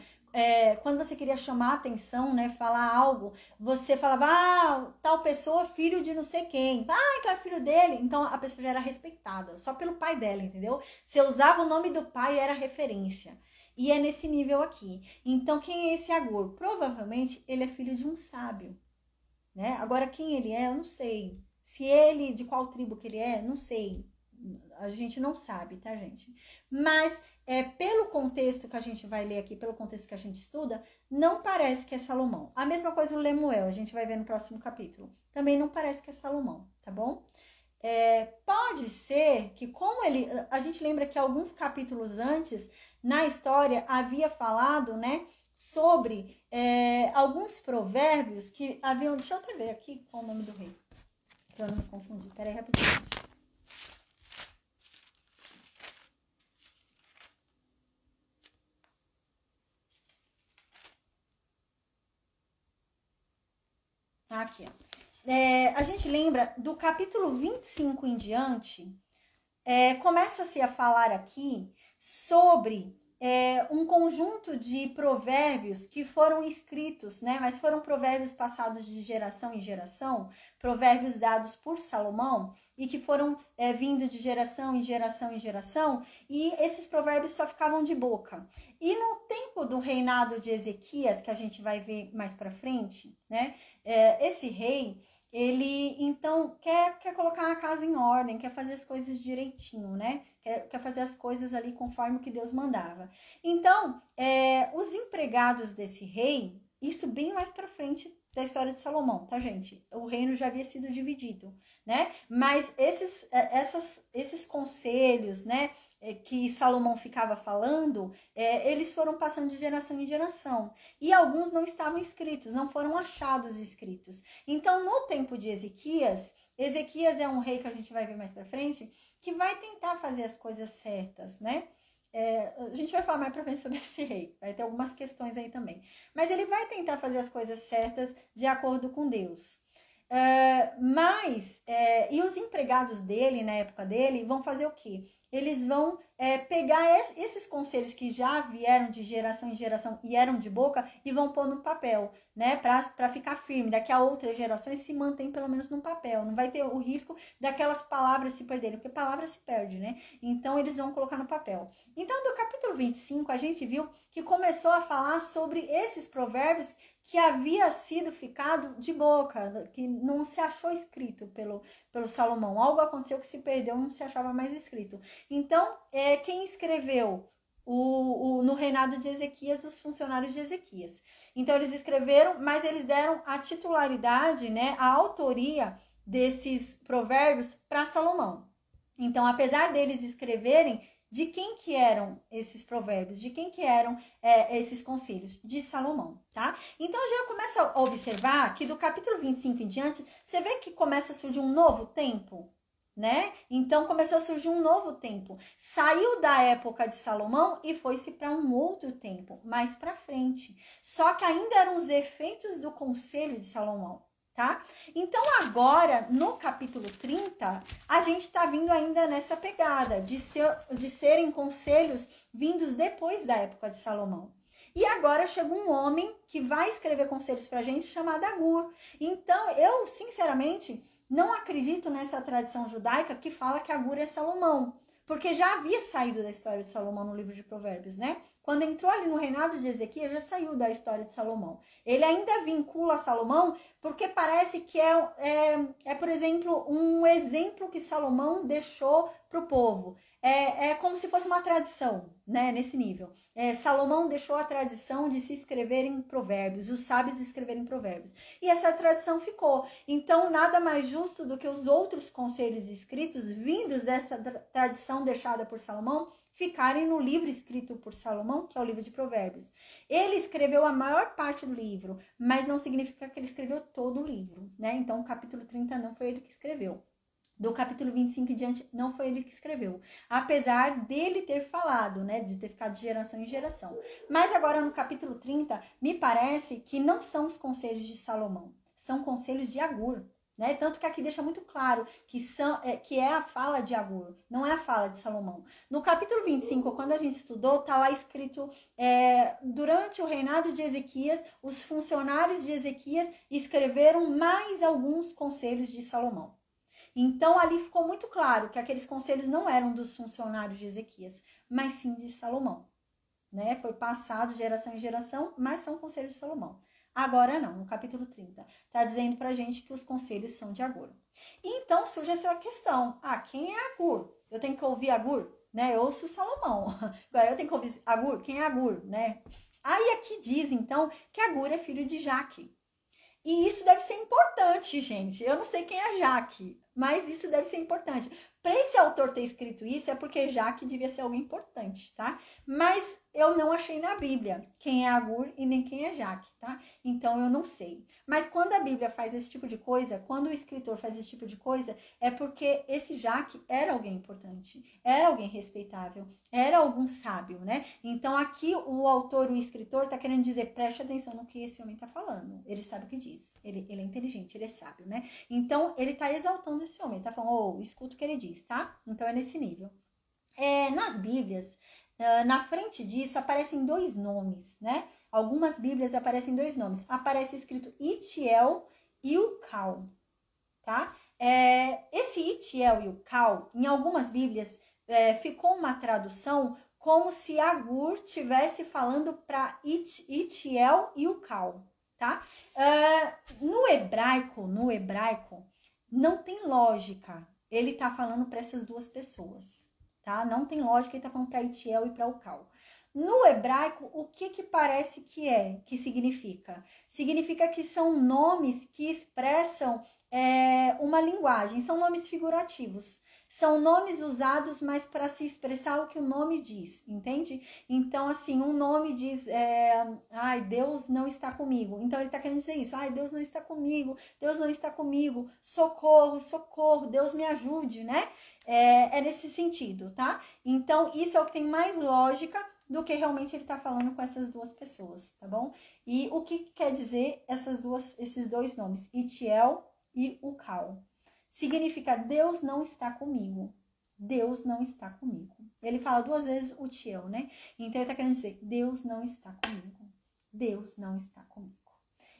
quando você queria chamar a atenção, né, falar algo, você falava, tal pessoa, filho de não sei quem. Então é filho dele. Então a pessoa já era respeitada, só pelo pai dela, entendeu? Você usava o nome do pai e era referência. E é nesse nível aqui. Então, quem é esse Agur? Provavelmente ele é filho de um sábio, né? Agora, quem ele é, eu não sei. Se ele, de qual tribo que ele é, não sei. A gente não sabe, tá, gente? Mas, pelo contexto que a gente vai ler aqui, pelo contexto que a gente estuda, não parece que é Salomão. A mesma coisa o Lemuel, a gente vai ver no próximo capítulo. Também não parece que é Salomão, tá bom? Pode ser que, como a gente lembra que alguns capítulos antes, na história, havia falado, né, sobre alguns provérbios que haviam... Deixa eu até ver aqui qual o nome do rei, pra eu não me confundir. Peraí, rapidinho. Aqui, ó. A gente lembra do capítulo 25 em diante, começa-se a falar aqui sobre um conjunto de provérbios que foram escritos, né? Mas foram provérbios passados de geração em geração, provérbios dados por Salomão e que foram vindo de geração em geração em geração, e esses provérbios só ficavam de boca. E no tempo do reinado de Ezequias, que a gente vai ver mais pra frente, né? Esse rei, ele então quer colocar a casa em ordem, quer fazer as coisas direitinho, né? Quer fazer as coisas ali conforme o que Deus mandava. Então, os empregados desse rei, isso bem mais pra frente da história de Salomão, tá, gente? O reino já havia sido dividido, né? Mas esses conselhos, né, que Salomão ficava falando, eles foram passando de geração em geração. E alguns não estavam escritos, não foram achados escritos. Então, no tempo de Ezequias é um rei que a gente vai ver mais pra frente, que vai tentar fazer as coisas certas, né? A gente vai falar mais pra frente sobre esse rei, vai ter algumas questões aí também. Mas ele vai tentar fazer as coisas certas de acordo com Deus. E os empregados dele, na época dele, vão fazer o quê? Eles vão pegar esses conselhos que já vieram de geração em geração e eram de boca e vão pôr no papel, né? Pra ficar firme. Daqui a outras gerações se mantém pelo menos no papel. Não vai ter o risco daquelas palavras se perderem, porque palavra se perde, né? Então eles vão colocar no papel. Então, do capítulo 25, a gente viu que começou a falar sobre esses provérbios que havia sido ficado de boca, que não se achou escrito pelo Salomão. Algo aconteceu que se perdeu, não se achava mais escrito. Então, quem escreveu no reinado de Ezequias, os funcionários de Ezequias. Então, eles escreveram, mas eles deram a titularidade, né, a autoria desses provérbios para Salomão. Então, apesar deles escreverem, de quem que eram esses provérbios? De quem que eram esses conselhos? De Salomão, tá? Então, já começa a observar que do capítulo 25 em diante, você vê que começa a surgir um novo tempo, né? Então, começou a surgir um novo tempo. Saiu da época de Salomão e foi-se para um outro tempo, mais para frente. Só que ainda eram os efeitos do conselho de Salomão. Tá? Então, agora, no capítulo 30, a gente está vindo ainda nessa pegada de serem conselhos vindos depois da época de Salomão. E agora chega um homem que vai escrever conselhos pra gente chamado Agur. Então, eu, sinceramente, não acredito nessa tradição judaica que fala que Agur é Salomão, porque já havia saído da história de Salomão no livro de Provérbios, né? Quando entrou ali no reinado de Ezequias, já saiu da história de Salomão. Ele ainda vincula Salomão porque parece que por exemplo, um exemplo que Salomão deixou para o povo. É como se fosse uma tradição, né? Nesse nível. Salomão deixou a tradição de se escrever em provérbios, os sábios escreverem provérbios. E essa tradição ficou. Então, nada mais justo do que os outros conselhos escritos, vindos dessa tradição deixada por Salomão, ficarem no livro escrito por Salomão, que é o livro de Provérbios. Ele escreveu a maior parte do livro, mas não significa que ele escreveu todo o livro, né? Então, o capítulo 30 não foi ele que escreveu. Do capítulo 25 em diante, não foi ele que escreveu. Apesar dele ter falado, né? De ter ficado de geração em geração. Mas agora, no capítulo 30, me parece que não são os conselhos de Salomão. São conselhos de Agur. Né? Tanto que aqui deixa muito claro que é a fala de Agur, não é a fala de Salomão. No capítulo 25, quando a gente estudou, está lá escrito, durante o reinado de Ezequias, os funcionários de Ezequias escreveram mais alguns conselhos de Salomão. Então, ali ficou muito claro que aqueles conselhos não eram dos funcionários de Ezequias, mas sim de Salomão. Né? Foi passado de geração em geração, mas são conselhos de Salomão. Agora não, no capítulo 30, está dizendo pra gente que os conselhos são de Agur. E então surge essa questão, quem é Agur? Eu tenho que ouvir Agur? Né? Eu ouço Salomão, agora eu tenho que ouvir Agur? Quem é Agur? Né? Aí aqui diz então que Agur é filho de Jaque. E isso deve ser importante, gente. Eu não sei quem é Jaque, mas isso deve ser importante. Para esse autor ter escrito isso é porque Jaque devia ser alguém importante, tá? Mas eu não achei na Bíblia quem é Agur e nem quem é Jaque, tá? Então eu não sei. Mas quando a Bíblia faz esse tipo de coisa, quando o escritor faz esse tipo de coisa, é porque esse Jaque era alguém importante, era alguém respeitável, era algum sábio, né? Então aqui o autor, o escritor, tá querendo dizer, preste atenção no que esse homem tá falando. Ele sabe o que diz. Ele é inteligente, ele é sábio, né? Então ele tá exaltando esse homem, tá falando, escuta o que ele diz, tá? Então é nesse nível. Nas Bíblias, na frente disso aparecem dois nomes, né? Algumas Bíblias aparecem dois nomes. Aparece escrito Itiel e Ucal, tá? Esse Itiel e Ucal, em algumas Bíblias, ficou uma tradução como se Agur estivesse falando para Itiel e Ucal, tá? No hebraico, não tem lógica. Ele tá falando para essas duas pessoas, tá? Não tem lógica, ele tá falando para Itiel e para Ucal. No hebraico, o que parece que significa? Significa que são nomes que expressam uma linguagem, são nomes figurativos. São nomes usados mais para se expressar o que o nome diz, entende? Então, assim, um nome diz, Deus não está comigo. Então, ele está querendo dizer isso. Deus não está comigo, Deus não está comigo. Socorro, socorro, Deus me ajude, né? É nesse sentido, tá? Então, isso é o que tem mais lógica do que realmente ele está falando com essas duas pessoas, tá bom? E o que quer dizer esses dois nomes, Itiel e Ucal? Significa Deus não está comigo. Deus não está comigo. Ele fala duas vezes o Tiel, né? Então ele está querendo dizer, Deus não está comigo. Deus não está comigo.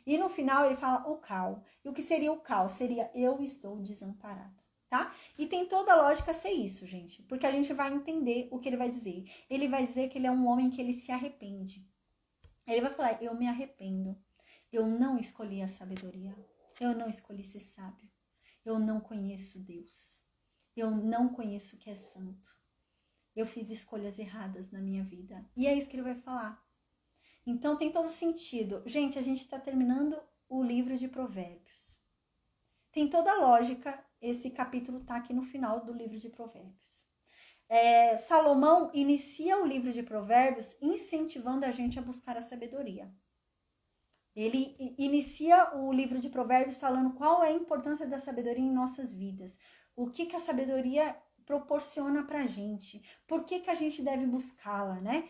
E no final ele fala o Cal. E o que seria o Cal? Seria eu estou desamparado, tá? E tem toda a lógica ser isso, gente. Porque a gente vai entender o que ele vai dizer. Ele vai dizer que ele é um homem que ele se arrepende. Ele vai falar, eu me arrependo. Eu não escolhi a sabedoria. Eu não escolhi ser sábio. Eu não conheço Deus. Eu não conheço o que é santo. Eu fiz escolhas erradas na minha vida. E é isso que ele vai falar. Então tem todo sentido. Gente, a gente está terminando o livro de Provérbios. Tem toda a lógica. Esse capítulo está aqui no final do livro de Provérbios. Salomão inicia o livro de Provérbios incentivando a gente a buscar a sabedoria. Ele inicia o livro de Provérbios falando qual é a importância da sabedoria em nossas vidas. O que a sabedoria proporciona pra gente. Por que a gente deve buscá-la, né?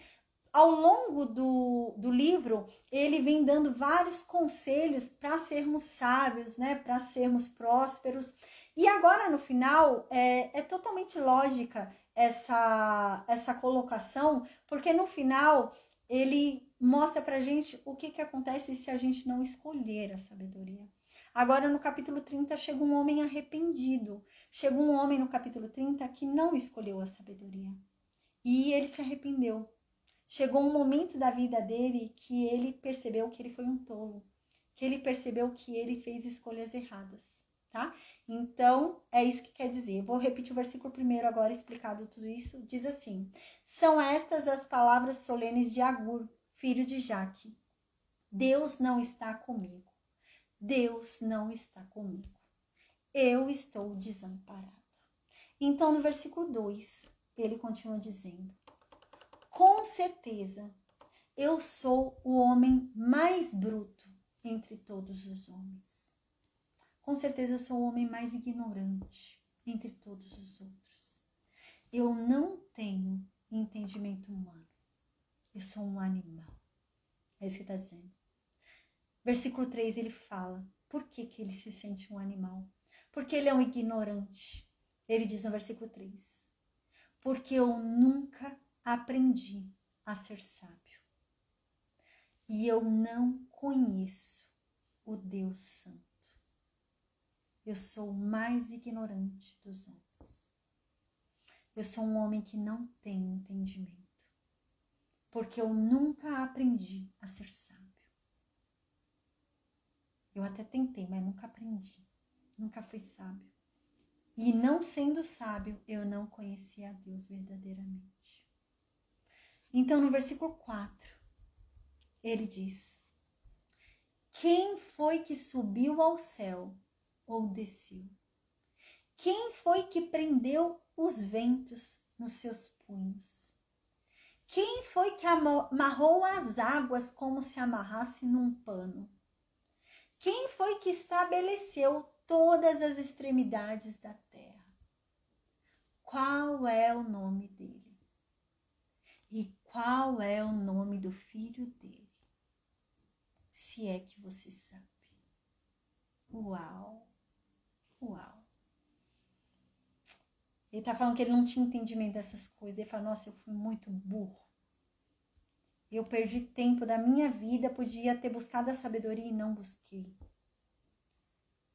Ao longo do livro, ele vem dando vários conselhos para sermos sábios, né? Para sermos prósperos. E agora, no final, é totalmente lógica essa colocação, porque no final ele mostra pra gente o que acontece se a gente não escolher a sabedoria. Agora no capítulo 30 chega um homem arrependido. Chega um homem no capítulo 30 que não escolheu a sabedoria. E ele se arrependeu. Chegou um momento da vida dele que ele percebeu que ele foi um tolo. Que ele percebeu que ele fez escolhas erradas, tá? Então, é isso que quer dizer. Eu vou repetir o versículo primeiro agora, explicado tudo isso. Diz assim: são estas as palavras solenes de Agur, filho de Jaque. Deus não está comigo. Deus não está comigo. Eu estou desamparado. Então, no versículo 2, ele continua dizendo: com certeza, eu sou o homem mais bruto entre todos os homens. Com certeza, eu sou o homem mais ignorante entre todos os outros. Eu não tenho entendimento humano. Eu sou um animal. É isso que está dizendo. Versículo 3, ele fala por que ele se sente um animal. Porque ele é um ignorante. Ele diz no versículo 3, porque eu nunca aprendi a ser sábio. E eu não conheço o Deus Santo. Eu sou o mais ignorante dos homens. Eu sou um homem que não tem entendimento. Porque eu nunca aprendi a ser sábio. Eu até tentei, mas nunca aprendi. Nunca fui sábio. E não sendo sábio, eu não conhecia a Deus verdadeiramente. Então, no versículo 4, ele diz: quem foi que subiu ao céu ou desceu? Quem foi que prendeu os ventos nos seus punhos? Quem foi que amarrou as águas como se amarrasse num pano? Quem foi que estabeleceu todas as extremidades da terra? Qual é o nome dele? E qual é o nome do filho dele? Se é que você sabe. Uau! Uau! Ele tá falando que ele não tinha entendimento dessas coisas. Ele fala: nossa, eu fui muito burro. Eu perdi tempo da minha vida, podia ter buscado a sabedoria e não busquei.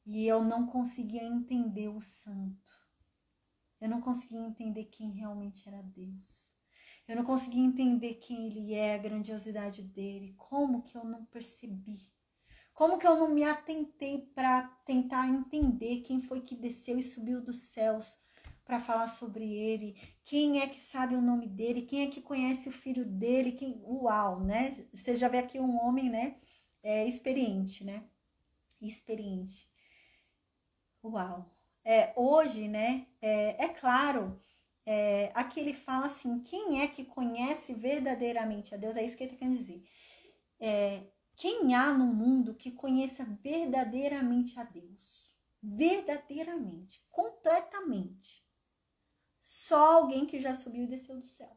E eu não conseguia entender o santo. Eu não conseguia entender quem realmente era Deus. Eu não conseguia entender quem ele é, a grandiosidade dele. Como que eu não percebi? Como que eu não me atentei para tentar entender quem foi que desceu e subiu dos céus para falar sobre ele? Quem é que sabe o nome dele? Quem é que conhece o filho dele? Quem... Uau, né? Você já vê aqui um homem, né? Experiente, né? Experiente. Uau. Hoje, né? É claro, aqui ele fala assim: quem é que conhece verdadeiramente a Deus? É isso que ele está querendo dizer. Quem há no mundo que conheça verdadeiramente a Deus? Verdadeiramente, completamente. Só alguém que já subiu e desceu do céu.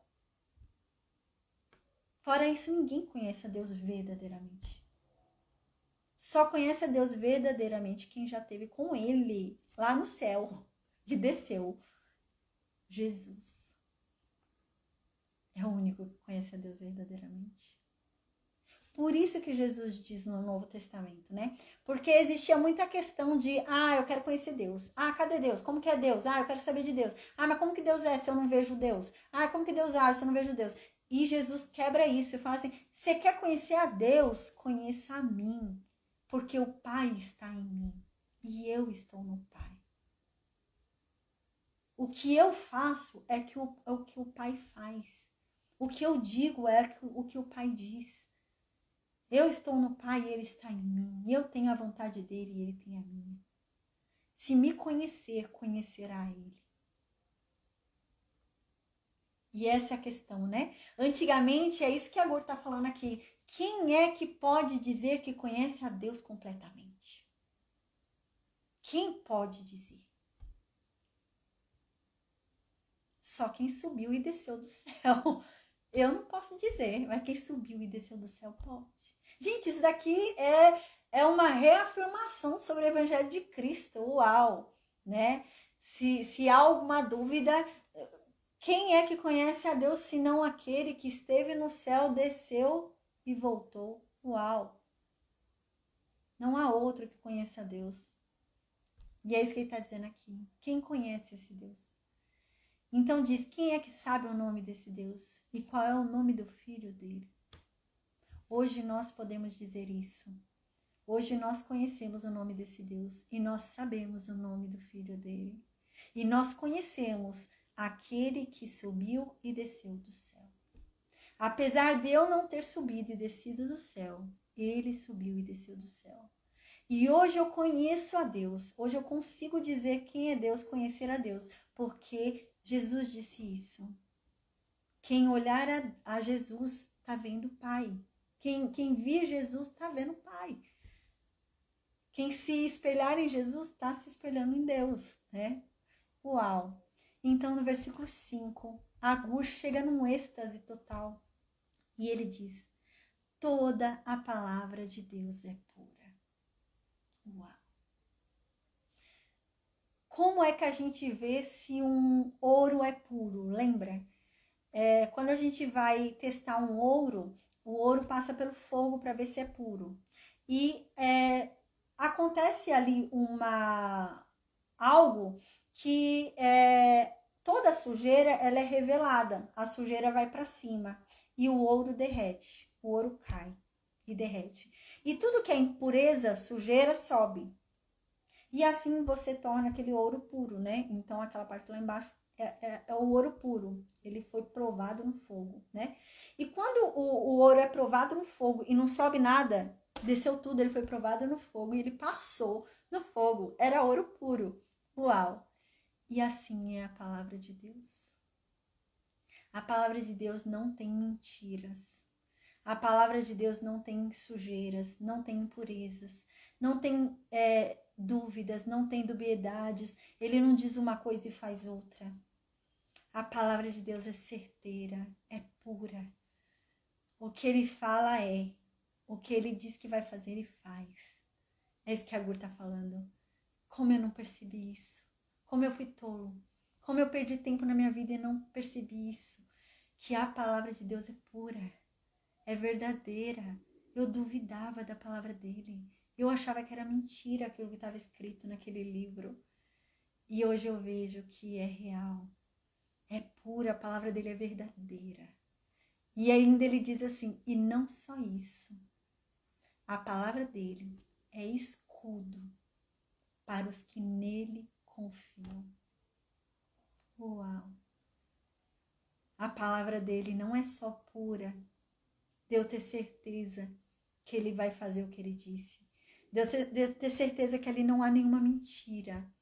Fora isso, ninguém conhece a Deus verdadeiramente. Só conhece a Deus verdadeiramente quem já esteve com ele lá no céu e desceu. Jesus. É o único que conhece a Deus verdadeiramente. Por isso que Jesus diz no Novo Testamento, né? Porque existia muita questão de: eu quero conhecer Deus. Cadê Deus? Como que é Deus? Eu quero saber de Deus. Mas como que Deus é se eu não vejo Deus? Como que Deus age se eu não vejo Deus? E Jesus quebra isso e fala assim: você quer conhecer a Deus? Conheça a mim. Porque o Pai está em mim e eu estou no Pai. O que eu faço é o que o Pai faz. O que eu digo é o que o Pai diz. Eu estou no Pai e Ele está em mim. Eu tenho a vontade dEle e Ele tem a minha. Se me conhecer, conhecerá Ele. E essa é a questão, né? Antigamente, é isso que Agur está falando aqui. Quem é que pode dizer que conhece a Deus completamente? Quem pode dizer? Só quem subiu e desceu do céu. Eu não posso dizer, mas quem subiu e desceu do céu pode. Gente, isso daqui é uma reafirmação sobre o Evangelho de Cristo. Uau! Né? Se há alguma dúvida, quem é que conhece a Deus senão aquele que esteve no céu, desceu e voltou? Uau! Não há outro que conheça a Deus. E é isso que ele está dizendo aqui. Quem conhece esse Deus? Então diz, quem é que sabe o nome desse Deus? E qual é o nome do filho dele? Hoje nós podemos dizer isso. Hoje nós conhecemos o nome desse Deus. E nós sabemos o nome do filho dele. E nós conhecemos aquele que subiu e desceu do céu. Apesar de eu não ter subido e descido do céu, ele subiu e desceu do céu. E hoje eu conheço a Deus. Hoje eu consigo dizer quem é Deus, conhecer a Deus. Porque Jesus disse isso. Quem olhar a Jesus está vendo o Pai. Quem vir Jesus está vendo o Pai. Quem se espelhar em Jesus está se espelhando em Deus, né? Uau! Então, no versículo 5, Agur chega num êxtase total. E ele diz, toda a palavra de Deus é pura. Uau! Como é que a gente vê se um ouro é puro? Lembra? Quando a gente vai testar um ouro, o ouro passa pelo fogo para ver se é puro. E acontece ali algo que toda a sujeira ela é revelada. A sujeira vai para cima e o ouro derrete. O ouro cai e derrete. E tudo que é impureza, sujeira, sobe. E assim você torna aquele ouro puro, né? Então aquela parte lá embaixo é o ouro puro. Ele foi provado no fogo, né? E quando o ouro é provado no fogo e não sobe nada, desceu tudo, ele foi provado no fogo e ele passou no fogo. Era ouro puro. Uau! E assim é a palavra de Deus. A palavra de Deus não tem mentiras. A palavra de Deus não tem sujeiras, não tem impurezas, não tem dúvidas, não tem dubiedades. Ele não diz uma coisa e faz outra. A palavra de Deus é certeira, é pura. O que ele fala é, o que ele diz que vai fazer, ele faz. É isso que a Agur está falando. Como eu não percebi isso? Como eu fui tolo? Como eu perdi tempo na minha vida e não percebi isso? Que a palavra de Deus é pura, é verdadeira. Eu duvidava da palavra dele. Eu achava que era mentira aquilo que estava escrito naquele livro. E hoje eu vejo que é real. É pura, a palavra dele é verdadeira. E ainda ele diz assim, e não só isso. A palavra dele é escudo para os que nele confiam. Uau! A palavra dele não é só pura, de eu ter certeza que ele vai fazer o que ele disse. De eu ter certeza que ali não há nenhuma mentira.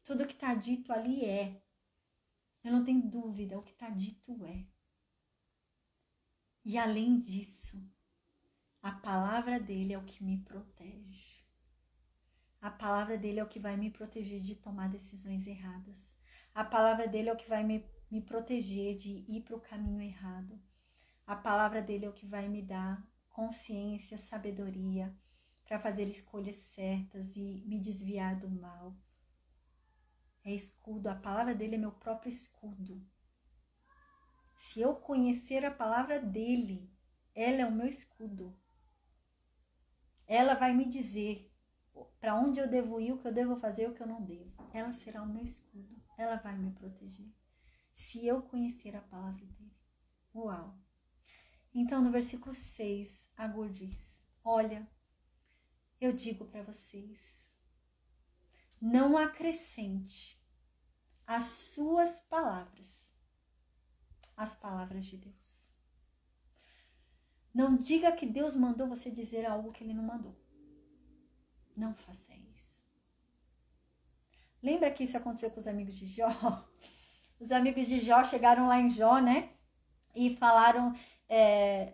Tudo que está dito ali é. Eu não tenho dúvida, o que está dito é. E além disso, a palavra dele é o que me protege. A palavra dele é o que vai me proteger de tomar decisões erradas. A palavra dele é o que vai me proteger de ir para o caminho errado. A palavra dele é o que vai me dar consciência, sabedoria para fazer escolhas certas e me desviar do mal. É escudo, a palavra dele é meu próprio escudo. Se eu conhecer a palavra dele, ela é o meu escudo. Ela vai me dizer para onde eu devo ir, o que eu devo fazer, o que eu não devo. Ela será o meu escudo, ela vai me proteger. Se eu conhecer a palavra dele. Uau! Então no versículo 6, Agur diz, olha, eu digo para vocês, não acrescente as suas palavras às palavras de Deus. Não diga que Deus mandou você dizer algo que ele não mandou. Não faça isso. Lembra que isso aconteceu com os amigos de Jó? Os amigos de Jó chegaram lá em Jó, né? E falaram,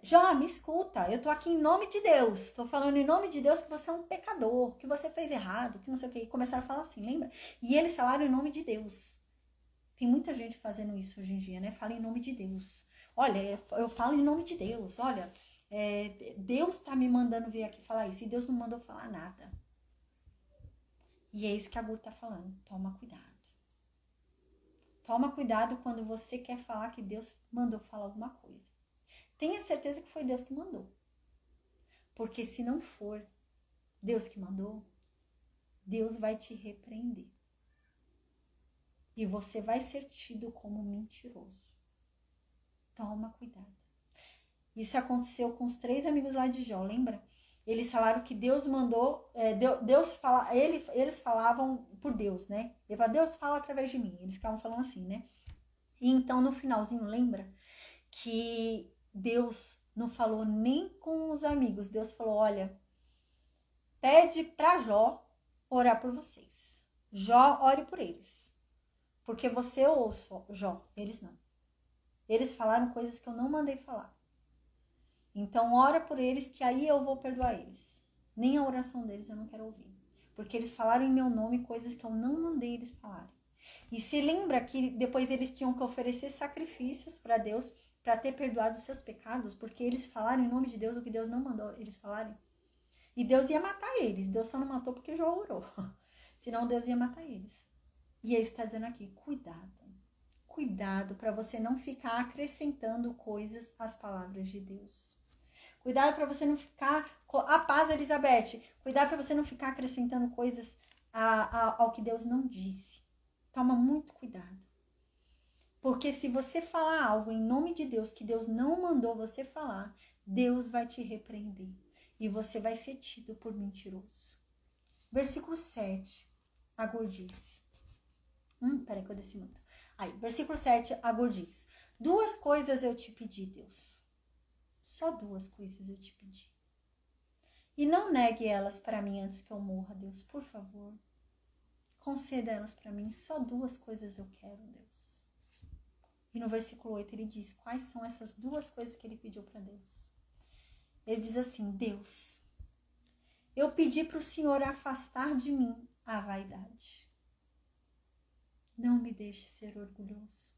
Jó, me escuta, eu tô aqui em nome de Deus. Tô falando em nome de Deus que você é um pecador, que você fez errado, que não sei o que. E começaram a falar assim, lembra? E eles falaram em nome de Deus. Tem muita gente fazendo isso hoje em dia, né? Fala em nome de Deus. Olha, eu falo em nome de Deus. Olha, Deus tá me mandando vir aqui falar isso. E Deus não mandou falar nada. E é isso que a Agur tá falando. Toma cuidado. Toma cuidado quando você quer falar que Deus mandou falar alguma coisa. Tenha certeza que foi Deus que mandou. Porque se não for, Deus que mandou, Deus vai te repreender. E você vai ser tido como mentiroso. Toma cuidado. Isso aconteceu com os 3 amigos lá de Jó, lembra? Eles falaram que Deus mandou, eles falavam por Deus, né? Ele falou, Deus fala através de mim. Eles ficavam falando assim, né? E então no finalzinho, lembra? Que Deus não falou nem com os amigos. Deus falou, olha, pede pra Jó orar por vocês. Jó, ore por eles. Porque você ouço, Jó, eles não. Eles falaram coisas que eu não mandei falar. Então, ora por eles, que aí eu vou perdoar eles. Nem a oração deles eu não quero ouvir. Porque eles falaram em meu nome coisas que eu não mandei eles falarem. E se lembra que depois eles tinham que oferecer sacrifícios para Deus, para ter perdoado os seus pecados, porque eles falaram em nome de Deus o que Deus não mandou eles falarem. E Deus ia matar eles. Deus só não matou porque Jó orou. Senão Deus ia matar eles. E ele está dizendo aqui, cuidado. Cuidado para você não ficar acrescentando coisas às palavras de Deus. Cuidado para você não ficar... A paz, Elizabeth. Cuidado para você não ficar acrescentando coisas ao que Deus não disse. Toma muito cuidado. Porque se você falar algo em nome de Deus que Deus não mandou você falar, Deus vai te repreender. E você vai ser tido por mentiroso. Versículo 7. Agur diz. Peraí que eu desci muito. Aí, versículo 7, Agur diz. 2 coisas eu te pedi, Deus. Só 2 coisas eu te pedi. E não negue elas para mim antes que eu morra, Deus, por favor. Conceda elas para mim. Só 2 coisas eu quero, Deus. E no versículo 8 ele diz quais são essas 2 coisas que ele pediu para Deus. Ele diz assim, Deus, eu pedi para o Senhor afastar de mim a vaidade. Não me deixe ser orgulhoso.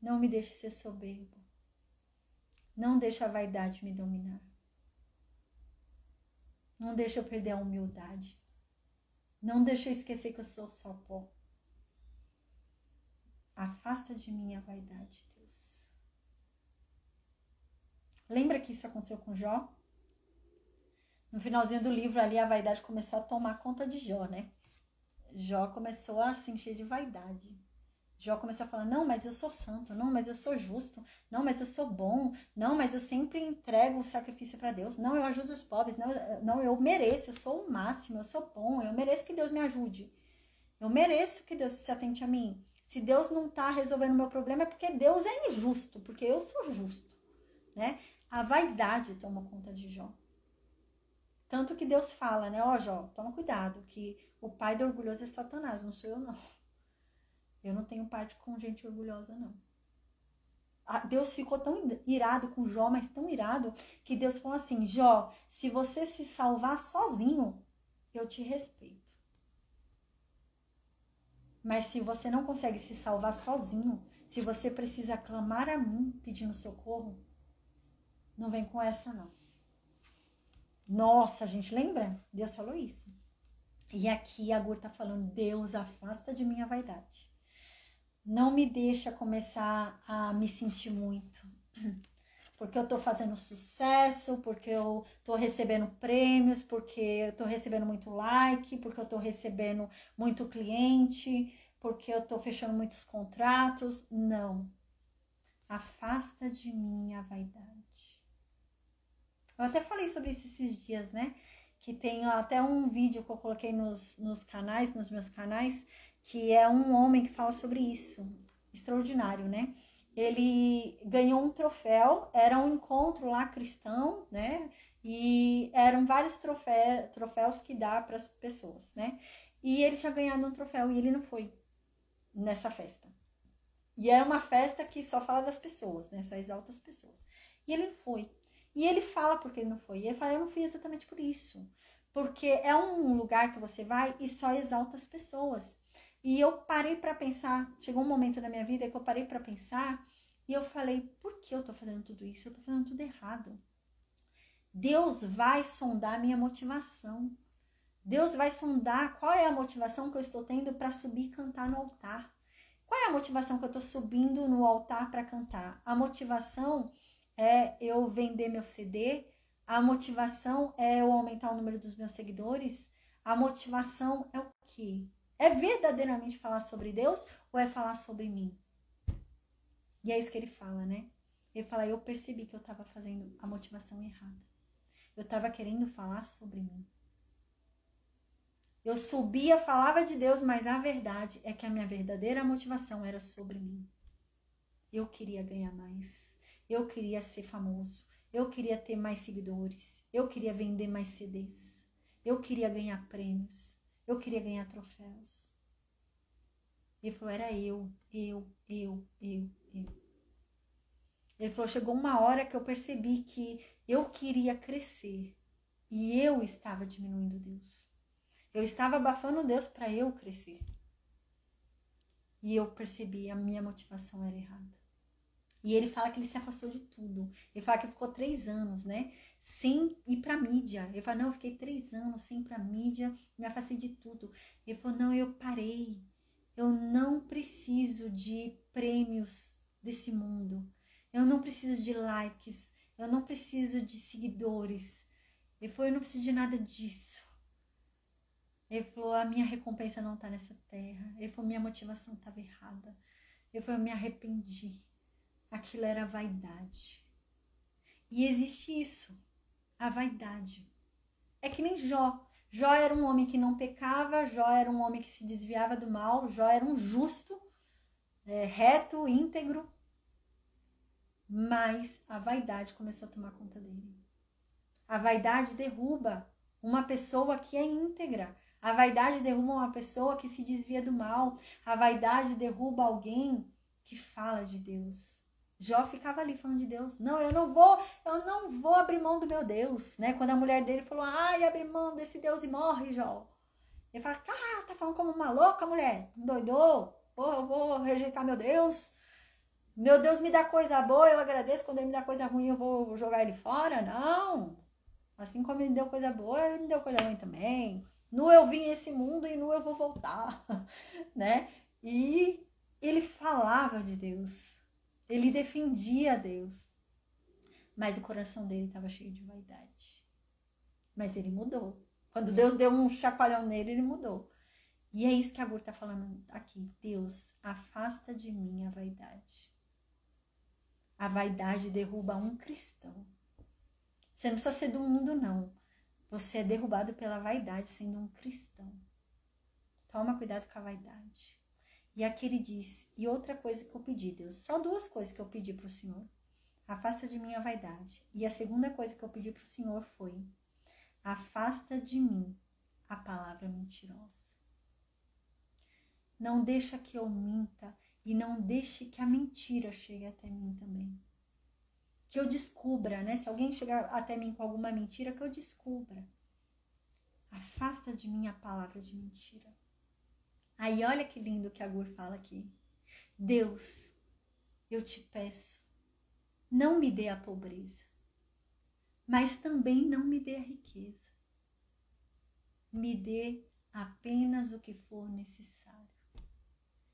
Não me deixe ser soberbo. Não deixe a vaidade me dominar. Não deixe eu perder a humildade. Não deixe eu esquecer que eu sou só pó. Afasta de mim a vaidade, Deus. Lembra que isso aconteceu com Jó? No finalzinho do livro ali, a vaidade começou a tomar conta de Jó, né? Jó começou a se encher de vaidade. Jó começou a falar, não, mas eu sou santo, não, mas eu sou justo, não, mas eu sou bom, não, mas eu sempre entrego o sacrifício para Deus, não, eu ajudo os pobres, não, eu mereço, eu sou o máximo, eu sou bom, eu mereço que Deus me ajude, eu mereço que Deus se atente a mim. Se Deus não está resolvendo o meu problema é porque Deus é injusto, porque eu sou justo, né? A vaidade tomou conta de Jó. Tanto que Deus fala, né, ó Jó, toma cuidado, que o pai do orgulhoso é Satanás, não sou eu não. Eu não tenho parte com gente orgulhosa, não. Deus ficou tão irado com Jó, mas tão irado, que Deus falou assim, Jó, se você se salvar sozinho, eu te respeito. Mas se você não consegue se salvar sozinho, se você precisa clamar a mim pedindo socorro, não vem com essa, não. Nossa, gente, lembra? Deus falou isso. E aqui Agur está falando, Deus, afasta de mim a vaidade. Não me deixa começar a me sentir muito. Porque eu tô fazendo sucesso, porque eu tô recebendo prêmios, porque eu tô recebendo muito like, porque eu tô recebendo muito cliente, porque eu tô fechando muitos contratos. Não. Afasta de mim a vaidade. Eu até falei sobre isso esses dias, né? Que tem até um vídeo que eu coloquei nos meus canais, que é um homem que fala sobre isso. Extraordinário, né? Ele ganhou um troféu, era um encontro lá cristão, né? E eram vários troféus que dá para as pessoas, né? E ele tinha ganhado um troféu e ele não foi nessa festa. E é uma festa que só fala das pessoas, né? Só exalta as pessoas. E ele não foi. E ele fala porque ele não foi. E ele fala, eu não fui exatamente por isso. Porque é um lugar que você vai e só exalta as pessoas. E eu parei para pensar, chegou um momento na minha vida que eu parei para pensar e eu falei, por que eu tô fazendo tudo isso? Eu tô fazendo tudo errado. Deus vai sondar a minha motivação. Deus vai sondar qual é a motivação que eu estou tendo para subir e cantar no altar. Qual é a motivação que eu estou subindo no altar para cantar? A motivação é eu vender meu CD, A motivação é eu aumentar o número dos meus seguidores? A motivação é o quê? É verdadeiramente falar sobre Deus ou é falar sobre mim? E é isso que ele fala, né? Ele fala, eu percebi que eu estava fazendo a motivação errada. Eu estava querendo falar sobre mim. Eu subia, falava de Deus, mas a verdade é que a minha verdadeira motivação era sobre mim. Eu queria ganhar mais. Eu queria ser famoso. Eu queria ter mais seguidores. Eu queria vender mais CDs. Eu queria ganhar prêmios. Eu queria ganhar troféus. Ele falou, era eu. Ele falou, chegou uma hora que eu percebi que eu queria crescer. E eu estava diminuindo Deus. Eu estava abafando Deus para eu crescer. E eu percebi, a minha motivação era errada. E ele fala que ele se afastou de tudo. Ele fala que ficou 3 anos, né? Sem ir pra mídia. Ele fala, não, eu fiquei 3 anos sem ir pra mídia, me afastei de tudo. Ele falou, não, eu parei. Eu não preciso de prêmios desse mundo. Eu não preciso de likes. Eu não preciso de seguidores. Ele falou, eu não preciso de nada disso. Ele falou, a minha recompensa não tá nessa terra. Ele falou, minha motivação estava errada. Ele falou, eu me arrependi. Aquilo era vaidade. E existe isso, a vaidade. É que nem Jó. Jó era um homem que não pecava, Jó era um homem que se desviava do mal, Jó era um justo, reto, íntegro. Mas a vaidade começou a tomar conta dele. A vaidade derruba uma pessoa que é íntegra. A vaidade derruba uma pessoa que se desvia do mal. A vaidade derruba alguém que fala de Deus. Jó ficava ali falando de Deus. Não, eu não vou abrir mão do meu Deus, né? Quando a mulher dele falou, ai, abre mão desse Deus e morre, Jó. Ele fala, tá falando como uma louca, mulher? Endoidou? Eu vou rejeitar meu Deus? Meu Deus me dá coisa boa, eu agradeço. Quando ele me dá coisa ruim, eu vou jogar ele fora? Não. Assim como ele me deu coisa boa, ele me deu coisa ruim também. Nu eu vim esse mundo e nu eu vou voltar, né? E ele falava de Deus. Ele defendia Deus. Mas o coração dele estava cheio de vaidade. Mas ele mudou. Quando Deus deu um chacoalhão nele, ele mudou. E é isso que a Gur está falando aqui. Deus, afasta de mim a vaidade. A vaidade derruba um cristão. Você não precisa ser do mundo, não. Você é derrubado pela vaidade sendo um cristão. Toma cuidado com a vaidade. E aqui ele diz, e outra coisa que eu pedi, Deus, só 2 coisas que eu pedi para o Senhor. Afasta de mim a vaidade. E a segunda coisa que eu pedi para o Senhor foi, afasta de mim a palavra mentirosa. Não deixa que eu minta e não deixe que a mentira chegue até mim também. Que eu descubra, né? Se alguém chegar até mim com alguma mentira, que eu descubra. Afasta de mim a palavra de mentira. Aí olha que lindo que a Gur fala aqui. Deus, eu te peço, não me dê a pobreza, mas também não me dê a riqueza. Me dê apenas o que for necessário.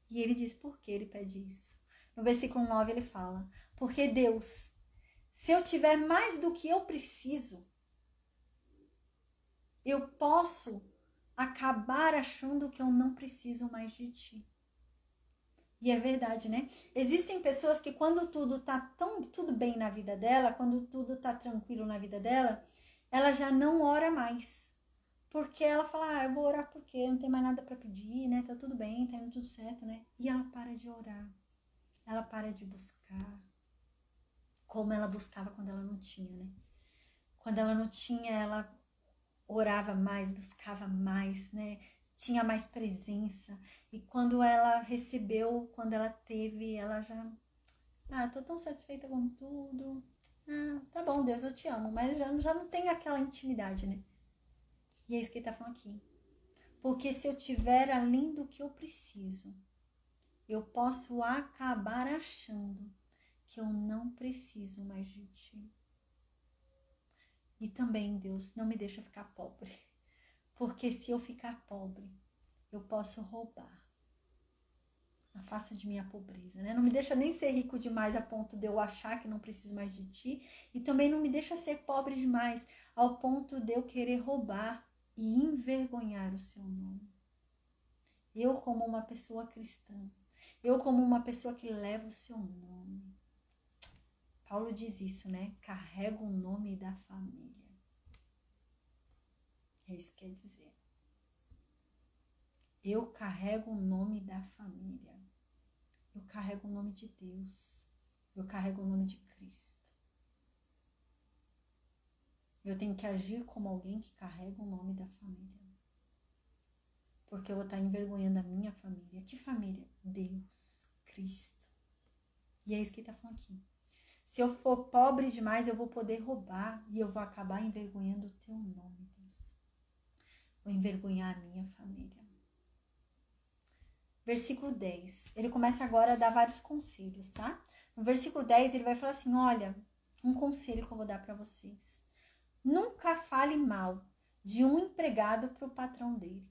E ele diz por que ele pede isso. No versículo 9 ele fala, porque Deus, se eu tiver mais do que eu preciso, eu posso acabar achando que eu não preciso mais de ti. E é verdade, né? Existem pessoas que quando tudo tá tudo bem na vida dela, quando tudo tá tranquilo na vida dela, ela já não ora mais. Porque ela fala, eu vou orar porque não tem mais nada para pedir, né? Tá tudo bem, tá indo tudo certo, né? E ela para de orar. Ela para de buscar. Como ela buscava quando ela não tinha, né? Quando ela não tinha, ela orava mais, buscava mais, né? Tinha mais presença. E quando ela recebeu, quando ela teve, ela já... tô tão satisfeita com tudo. Tá bom, Deus, eu te amo. Mas já não tem aquela intimidade, né? E é isso que ele tá falando aqui. Porque se eu tiver além do que eu preciso, eu posso acabar achando que eu não preciso mais de ti. E também, Deus, não me deixa ficar pobre. Porque se eu ficar pobre, eu posso roubar. Afasta de mim a pobreza, né? Não me deixa nem ser rico demais a ponto de eu achar que não preciso mais de ti. E também não me deixa ser pobre demais ao ponto de eu querer roubar e envergonhar o seu nome. Eu como uma pessoa cristã, eu como uma pessoa que leva o seu nome. Paulo diz isso, né? Carrega o nome da família. É isso que quer dizer. Eu carrego o nome da família. Eu carrego o nome de Deus. Eu carrego o nome de Cristo. Eu tenho que agir como alguém que carrega o nome da família. Porque eu vou estar envergonhando a minha família. Que família? Deus, Cristo. E é isso que ele está falando aqui. Se eu for pobre demais, eu vou poder roubar e eu vou acabar envergonhando o teu nome, Deus. Vou envergonhar a minha família. Versículo 10. Ele começa agora a dar vários conselhos, tá? No versículo 10, ele vai falar assim, olha, um conselho que eu vou dar para vocês. Nunca fale mal de um empregado para o patrão dele,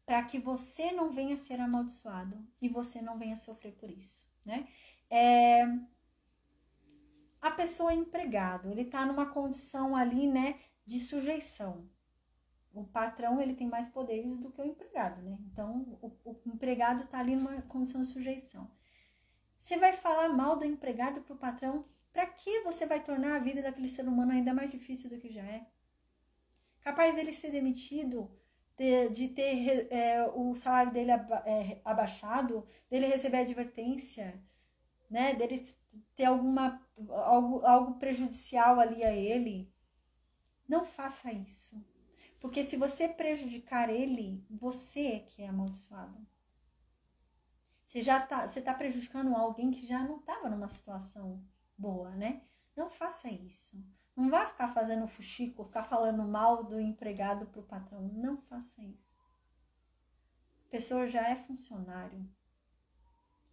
para que você não venha ser amaldiçoado e você não venha sofrer por isso, né? A pessoa é empregado, ele está numa condição ali, né, de sujeição. O patrão, ele tem mais poderes do que o empregado, né? Então, o empregado está ali numa condição de sujeição. Você vai falar mal do empregado para o patrão, para que você vai tornar a vida daquele ser humano ainda mais difícil do que já é? Capaz dele ser demitido, de ter o salário dele abaixado, dele receber advertência, né? Dele ter algo prejudicial ali a ele. Não faça isso. Porque se você prejudicar ele, você é que é amaldiçoado. Você tá prejudicando alguém que já não estava numa situação boa, né? Não faça isso. Não vá ficar fazendo fuxico, ficar falando mal do empregado para o patrão. Não faça isso. A pessoa já é funcionário.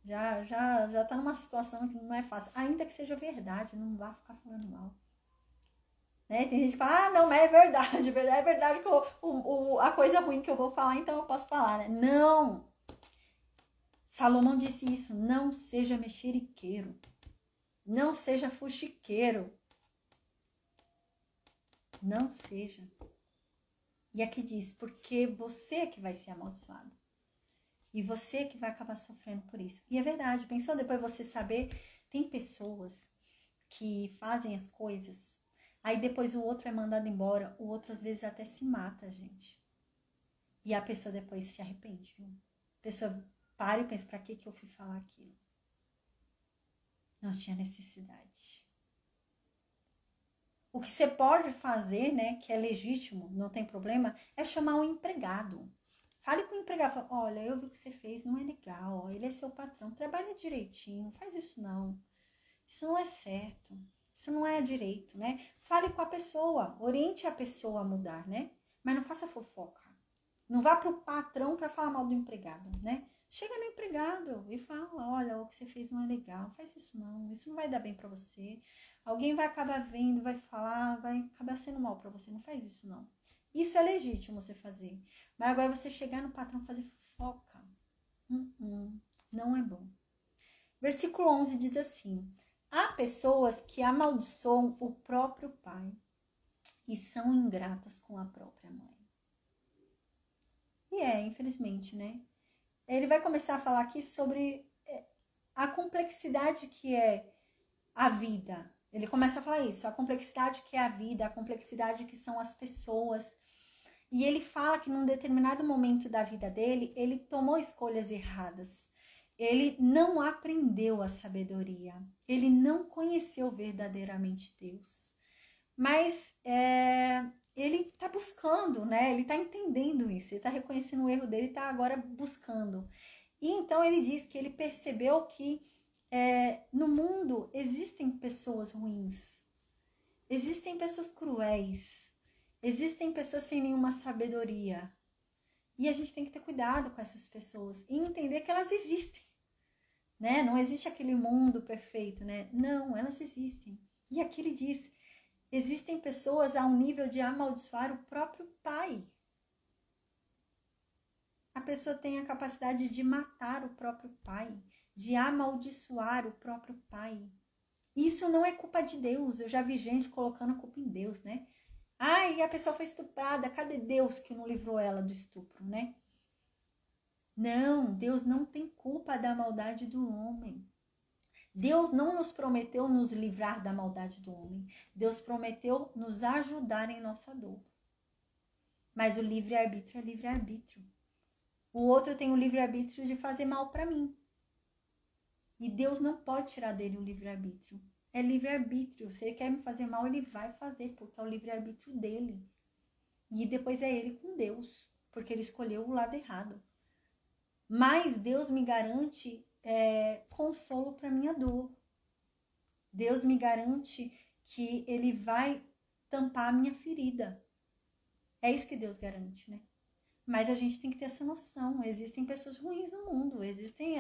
Já está numa situação que não é fácil. Ainda que seja verdade, não vá ficar falando mal. Né? Tem gente que fala, não, mas é verdade que a coisa ruim que eu vou falar, então eu posso falar, né? Não! Salomão disse isso, não seja mexeriqueiro, não seja fuxiqueiro, não seja. E aqui diz, porque você é que vai ser amaldiçoado. E você é que vai acabar sofrendo por isso. E é verdade, pensou depois você saber, tem pessoas que fazem as coisas, aí depois o outro é mandado embora, o outro às vezes até se mata, gente. E a pessoa depois se arrepende, viu? A pessoa para e pensa, pra que eu fui falar aquilo? Não tinha necessidade. O que você pode fazer, né, que é legítimo, não tem problema, é chamar um empregado. Fale com o empregado, fala, olha, eu vi o que você fez, não é legal, ó, ele é seu patrão, trabalha direitinho, não faz isso não. Isso não é certo, isso não é direito, né? Fale com a pessoa, oriente a pessoa a mudar, né? Mas não faça fofoca. Não vá pro patrão para falar mal do empregado, né? Chega no empregado e fala, olha, o que você fez não é legal, faz isso não vai dar bem para você. Alguém vai acabar vendo, vai falar, vai acabar sendo mal para você, não faz isso não. Isso é legítimo você fazer. Mas agora você chegar no patrão e fazer fofoca, não é bom. Versículo 11 diz assim, há pessoas que amaldiçoam o próprio pai e são ingratas com a própria mãe. E infelizmente, né? Ele vai começar a falar aqui sobre a complexidade que é a vida. Ele começa a falar isso, a complexidade que é a vida, a complexidade que são as pessoas. E ele fala que num determinado momento da vida dele, ele tomou escolhas erradas. Ele não aprendeu a sabedoria. Ele não conheceu verdadeiramente Deus. Mas ele está buscando, né? Ele está entendendo isso. Ele está reconhecendo o erro dele e está agora buscando. E então ele diz que ele percebeu que no mundo existem pessoas ruins. Existem pessoas cruéis. Existem pessoas sem nenhuma sabedoria. E a gente tem que ter cuidado com essas pessoas e entender que elas existem, né? Não existe aquele mundo perfeito, né? Não, elas existem. E aqui ele diz, existem pessoas a um nível de amaldiçoar o próprio pai. A pessoa tem a capacidade de matar o próprio pai, de amaldiçoar o próprio pai. Isso não é culpa de Deus. Eu já vi gente colocando a culpa em Deus, né? Ai, a pessoa foi estuprada. Cadê Deus que não livrou ela do estupro, né? Não, Deus não tem culpa da maldade do homem. Deus não nos prometeu nos livrar da maldade do homem. Deus prometeu nos ajudar em nossa dor. Mas o livre-arbítrio é livre-arbítrio. O outro tem o livre-arbítrio de fazer mal para mim. E Deus não pode tirar dele o livre-arbítrio. É livre-arbítrio. Se ele quer me fazer mal, ele vai fazer, porque é o livre-arbítrio dele. E depois é ele com Deus, porque ele escolheu o lado errado. Mas Deus me garante consolo para minha dor. Deus me garante que ele vai tampar a minha ferida. É isso que Deus garante, né? Mas a gente tem que ter essa noção. Existem pessoas ruins no mundo.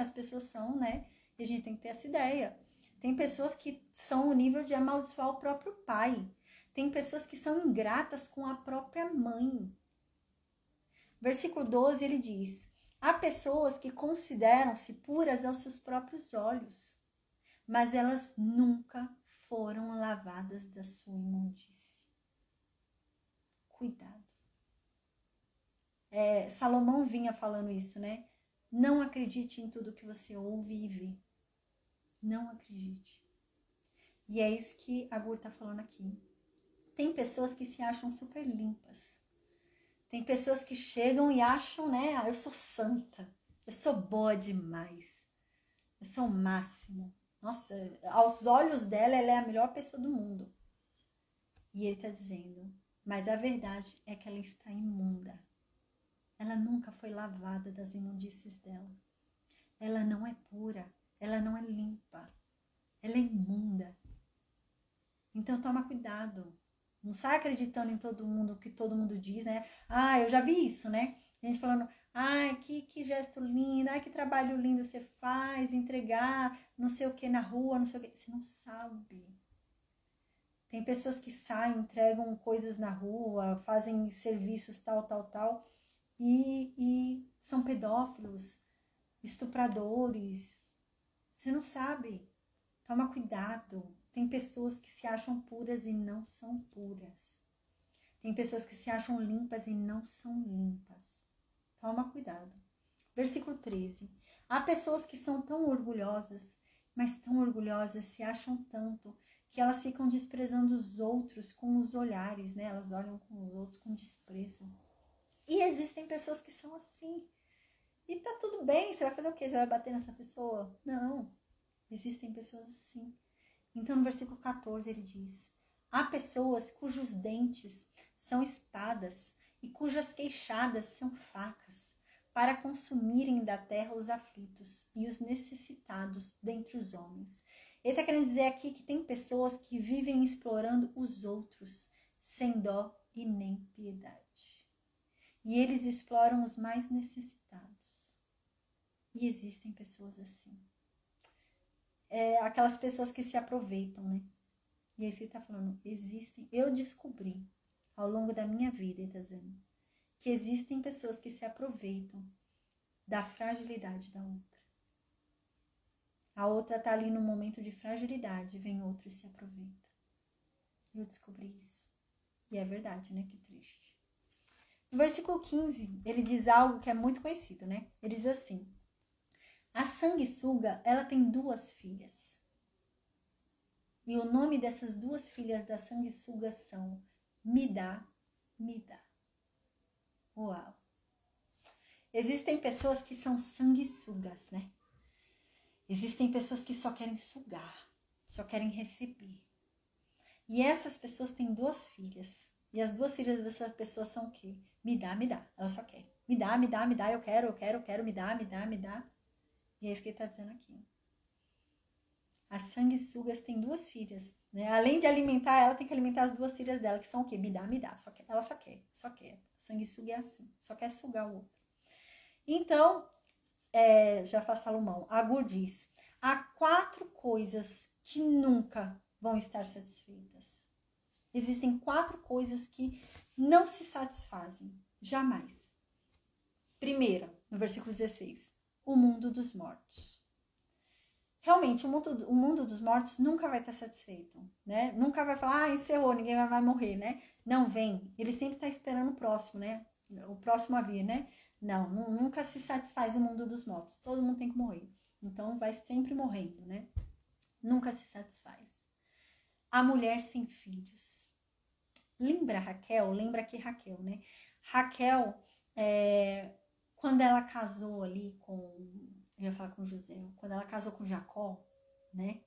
As pessoas são, né? E a gente tem que ter essa ideia. Tem pessoas que são o nível de amaldiçoar o próprio pai. Tem pessoas que são ingratas com a própria mãe. Versículo 12, ele diz: há pessoas que consideram-se puras aos seus próprios olhos, mas elas nunca foram lavadas da sua imundície. Cuidado. Salomão vinha falando isso, né? Não acredite em tudo que você ouve e vê. Não acredite. E é isso que a Gur tá falando aqui. Tem pessoas que se acham super limpas. Tem pessoas que chegam e acham, né? Eu sou santa. Eu sou boa demais. Eu sou o máximo. Nossa, aos olhos dela, ela é a melhor pessoa do mundo. E ele tá dizendo, mas a verdade é que ela está imunda. Ela nunca foi lavada das imundícies dela. Ela não é pura. Ela não é limpa. Ela é imunda. Então toma cuidado. Não sai acreditando em todo mundo, que todo mundo diz, né? Ah, eu já vi isso, né? Gente falando, ai, que gesto lindo, ai, que trabalho lindo você faz, entregar não sei o que na rua, não sei o que. Você não sabe. Tem pessoas que saem, entregam coisas na rua, fazem serviços tal, e são pedófilos, estupradores. Você não sabe. Toma cuidado. Tem pessoas que se acham puras e não são puras. Tem pessoas que se acham limpas e não são limpas. Toma cuidado. Versículo 13. Há pessoas que são tão orgulhosas, mas tão orgulhosas, se acham tanto, que elas ficam desprezando os outros com os olhares, né? Elas olham com os outros com desprezo. E existem pessoas que são assim. E tá tudo bem, você vai fazer o quê? Você vai bater nessa pessoa? Não. Existem pessoas assim. Então, no versículo 14, ele diz: há pessoas cujos dentes são espadas e cujas queixadas são facas, para consumirem da terra os aflitos e os necessitados dentre os homens. Ele está querendo dizer aqui que tem pessoas que vivem explorando os outros, sem dó e nem piedade. E eles exploram os mais necessitados. E existem pessoas assim. Aquelas pessoas que se aproveitam, né? E é isso que ele tá falando. Existem, eu descobri ao longo da minha vida, ele tá dizendo, que existem pessoas que se aproveitam da fragilidade da outra. A outra tá ali no momento de fragilidade, vem outro e se aproveita. Eu descobri isso. E é verdade, né? Que triste. No versículo 15, ele diz algo que é muito conhecido, né? Ele diz assim: a sanguessuga, ela tem 2 filhas. E o nome dessas 2 filhas da sanguessuga são Midá, Midá. Uau! Existem pessoas que são sanguessugas, né? Existem pessoas que só querem sugar, só querem receber. E essas pessoas têm 2 filhas. E as 2 filhas dessa pessoa são o quê? Me dá, me dá. Ela só quer. Me dá, me dá, me dá. Eu quero, me dá, me dá, me dá. E é isso que ele está dizendo aqui. As sanguessugas têm 2 filhas, né? Além de alimentar, ela tem que alimentar as 2 filhas dela, que são o quê? Me dá, me dá. Ela só quer. Sanguessuga é assim, só quer sugar o outro. Então, já faz Salomão, Agur diz: há 4 coisas que nunca vão estar satisfeitas. Existem 4 coisas que não se satisfazem, jamais. Primeira, no versículo 16, o mundo dos mortos. Realmente, o mundo dos mortos nunca vai estar satisfeito, né? Nunca vai falar, encerrou, ninguém vai morrer, né? Não, vem. Ele sempre está esperando o próximo, né? O próximo a vir, né? Não, nunca se satisfaz o mundo dos mortos. Todo mundo tem que morrer. Então, vai sempre morrendo, né? Nunca se satisfaz. A mulher sem filhos. Lembra Raquel? Lembra aqui Raquel, né? Raquel, quando ela casou ali eu ia falar com José, quando ela casou com Jacó, né?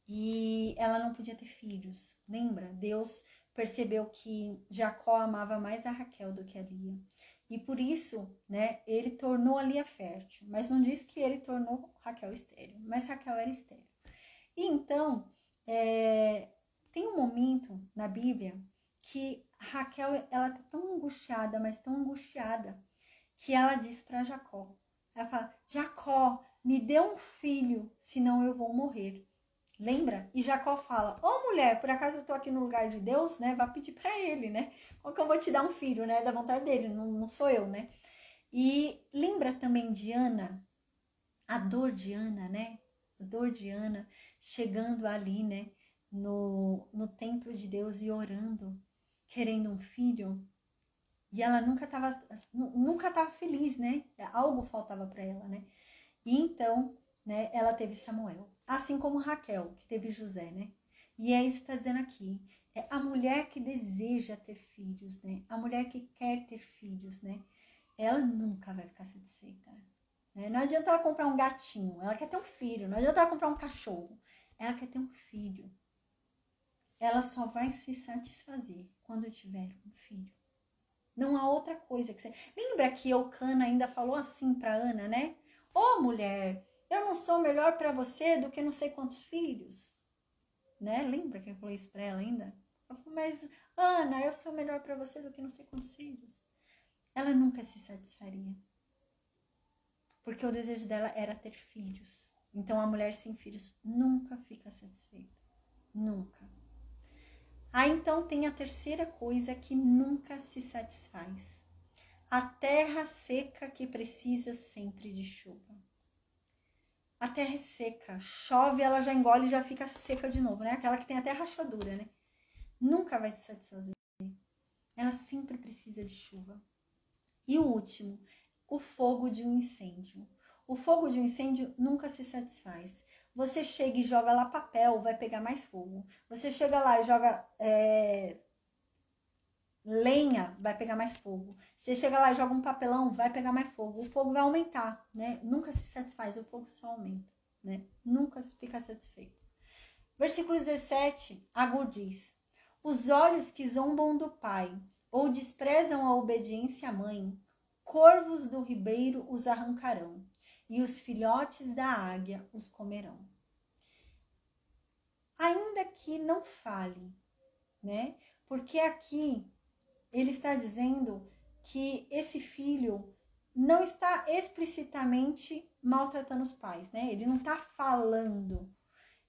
E ela não podia ter filhos, lembra? Deus percebeu que Jacó amava mais a Raquel do que a Lia. E por isso, né, ele tornou a Lia fértil. Mas não diz que ele tornou Raquel estéril, mas Raquel era estéril. E então, tem um momento na Bíblia que Raquel, ela tá tão angustiada, mas tão angustiada, que ela diz para Jacó. Ela fala, Jacó, me dê um filho, senão eu vou morrer. Lembra? E Jacó fala, mulher, por acaso eu tô aqui no lugar de Deus, né? Vai pedir para ele, né? Como que eu vou te dar um filho, né? Da vontade dele, não sou eu, né? E lembra também de Ana, a dor de Ana, né? A dor de Ana chegando ali, né? No templo de Deus e orando, querendo um filho. E ela nunca tava feliz, né? Algo faltava para ela, né? E então, né, ela teve Samuel. Assim como Raquel, que teve José, né? E é isso que está dizendo aqui. É a mulher que deseja ter filhos, né? A mulher que quer ter filhos, né? Ela nunca vai ficar satisfeita. Né? Não adianta ela comprar um gatinho. Ela quer ter um filho. Não adianta ela comprar um cachorro. Ela quer ter um filho. Ela só vai se satisfazer quando tiver um filho. Não há outra coisa que você... Lembra que Eucana ainda falou assim para Ana, né? Mulher, eu não sou melhor para você do que não sei quantos filhos. Né? Lembra que eu falei isso para ela ainda? Ela falou, mas Ana, eu sou melhor para você do que não sei quantos filhos. Ela nunca se satisfaria. Porque o desejo dela era ter filhos. Então a mulher sem filhos nunca fica satisfeita. Nunca. Então tem a terceira coisa que nunca se satisfaz. A terra seca que precisa sempre de chuva. A terra é seca, chove, ela já engole e já fica seca de novo, né? Aquela que tem até rachadura, né? Nunca vai se satisfazer. Ela sempre precisa de chuva. E o último, o fogo de um incêndio. O fogo de um incêndio nunca se satisfaz. Você chega e joga lá papel, vai pegar mais fogo. Você chega lá e joga lenha, vai pegar mais fogo. Você chega lá e joga um papelão, vai pegar mais fogo. O fogo vai aumentar, né? Nunca se satisfaz, o fogo só aumenta, né? Nunca fica satisfeito. Versículo 17, Agur diz, os olhos que zombam do pai ou desprezam a obediência à mãe, corvos do ribeiro os arrancarão, e os filhotes da águia os comerão. Ainda que não fale, né? Porque aqui ele está dizendo que esse filho não está explicitamente maltratando os pais, né? Ele não está falando,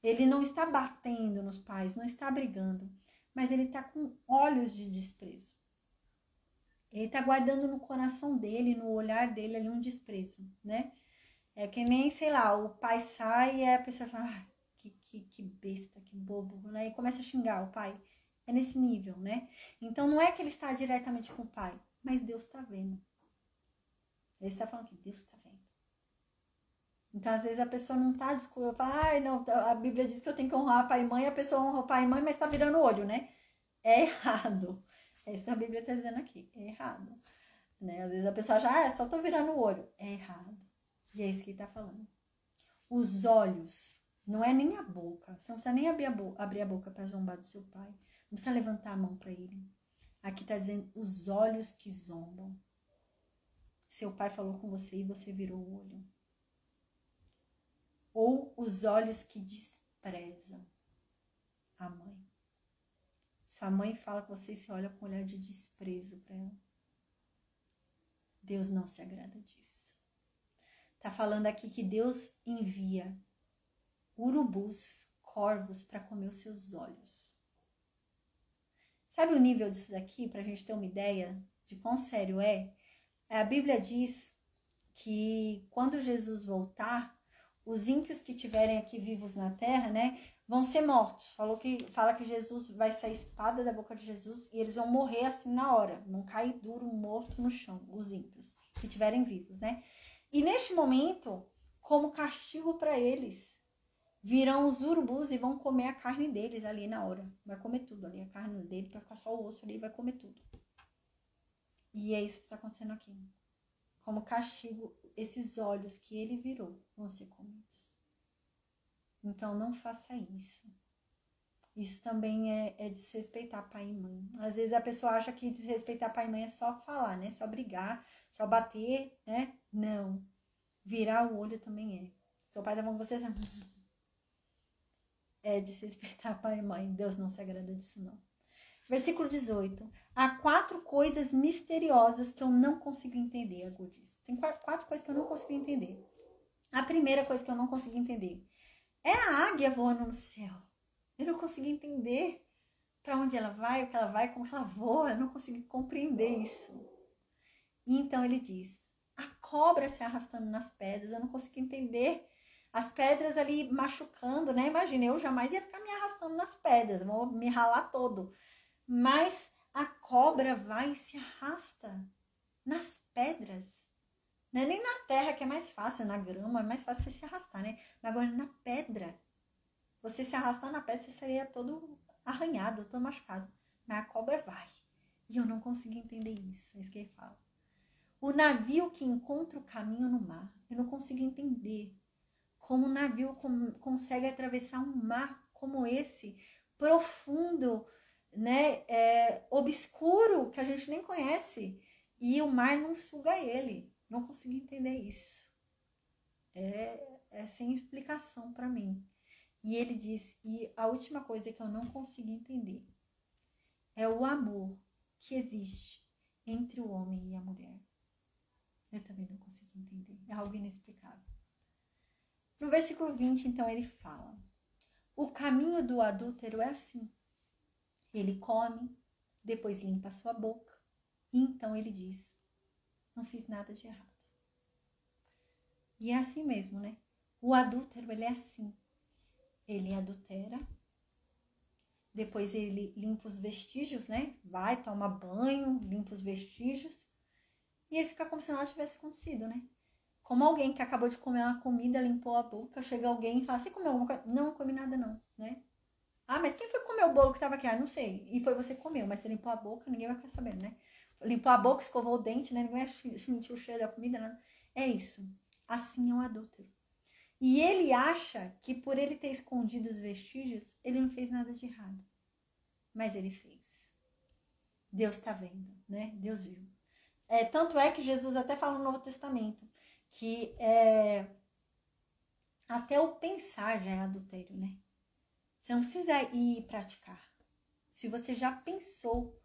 ele não está batendo nos pais, não está brigando, mas ele está com olhos de desprezo. Ele está guardando no coração dele, no olhar dele ali um desprezo, né? É que nem, sei lá, o pai sai e a pessoa fala, que besta, que bobo, né? E começa a xingar o pai. É nesse nível, né? Então não é que ele está diretamente com o pai, mas Deus está vendo. Ele está falando que Deus está vendo. Então, às vezes, a pessoa não está discutindo, fala, não, a Bíblia diz que eu tenho que honrar pai e mãe, a pessoa honra o pai e mãe, mas está virando o olho, né? É errado. Essa a Bíblia está dizendo aqui, é errado. Né? Às vezes a pessoa já, só estou virando o olho. É errado. E é isso que ele está falando. Os olhos, não é nem a boca. Você não precisa nem abrir a boca para zombar do seu pai. Não precisa levantar a mão para ele. Aqui está dizendo os olhos que zombam. Seu pai falou com você e você virou o olho. Ou os olhos que desprezam a mãe. Sua mãe fala com você e você olha com um olhar de desprezo para ela. Deus não se agrada disso. Tá falando aqui que Deus envia urubus, corvos para comer os seus olhos. Sabe o nível disso daqui, pra gente ter uma ideia de quão sério é? A Bíblia diz que quando Jesus voltar, os ímpios que tiverem aqui vivos na terra, né, vão ser mortos. Fala que Jesus vai sair espada da boca de Jesus e eles vão morrer assim na hora, vão cair duro, morto no chão, os ímpios que tiverem vivos, né? E neste momento, como castigo para eles, virão os urubus e vão comer a carne deles ali na hora. Vai comer tudo ali, a carne dele, vai ficar só o osso ali e vai comer tudo. E é isso que está acontecendo aqui. Como castigo, esses olhos que ele virou vão ser comidos. Então não faça isso. Isso também é desrespeitar pai e mãe. Às vezes a pessoa acha que desrespeitar pai e mãe é só falar, né? Só brigar, só bater, né? Não. Virar o olho também é. Seu pai tá falando com você já... É desrespeitar pai e mãe. Deus não se agrada disso, não. Versículo 18. Há 4 coisas misteriosas que eu não consigo entender, Agur diz. Tem 4 coisas que eu não consigo entender. A primeira coisa que eu não consigo entender é a águia voando no céu. Eu não consigo entender para onde ela vai, o que ela vai, como ela voa. Eu não consigo compreender isso. E então ele diz, a cobra se arrastando nas pedras. Eu não consigo entender as pedras ali machucando, né? Imagina, eu jamais ia ficar me arrastando nas pedras. Vou me ralar todo. Mas a cobra vai e se arrasta nas pedras. Não é nem na terra que é mais fácil, na grama é mais fácil você se arrastar, né? Mas agora na pedra, você se arrastar na pedra, você seria todo arranhado, todo machucado. Mas a cobra vai. E eu não consigo entender isso, é isso que ele fala. O navio que encontra o caminho no mar, eu não consigo entender como um navio consegue atravessar um mar como esse, profundo, né, obscuro, que a gente nem conhece, e o mar não suga ele. Não consigo entender isso. É sem explicação para mim. E ele diz, e a última coisa que eu não consigo entender é o amor que existe entre o homem e a mulher. Eu também não consigo entender. É algo inexplicável. No versículo 20, então, ele fala, o caminho do adúltero é assim. Ele come, depois limpa a sua boca, e então ele diz, não fiz nada de errado. E é assim mesmo, né? O adúltero, ele é assim. Ele adultera, depois ele limpa os vestígios, né? Vai, toma banho, limpa os vestígios, e ele fica como se nada tivesse acontecido, né? Como alguém que acabou de comer uma comida, limpou a boca, chega alguém e fala, você comeu alguma coisa? Não, comi nada não, né? Ah, mas quem foi comer o bolo que tava aqui? Ah, não sei. E foi você que comeu, mas você limpou a boca, ninguém vai ficar sabendo, né? Limpou a boca, escovou o dente, né? Ninguém vai sentir o cheiro da comida, nada. É isso. Assim é o adúltero. E ele acha que por ele ter escondido os vestígios, ele não fez nada de errado. Mas ele fez. Deus tá vendo, né? Deus viu. Tanto é que Jesus até fala no Novo Testamento que até o pensar já é adultério, né? Você não precisa ir praticar. Se você já pensou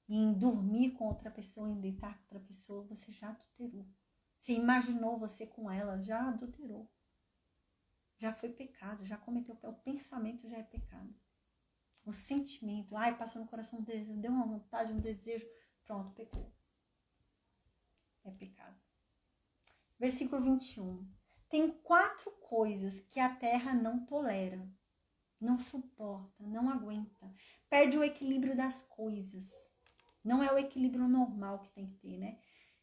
em dormir com outra pessoa, em deitar com outra pessoa, você já adulterou. Você imaginou você com ela, já adulterou. Já foi pecado, já cometeu o pensamento, já é pecado. O sentimento, passou no coração, deu uma vontade, um desejo, pronto, pecou. É pecado. Versículo 21. Tem 4 coisas que a terra não tolera, não suporta, não aguenta. Perde o equilíbrio das coisas. Não é o equilíbrio normal que tem que ter, né?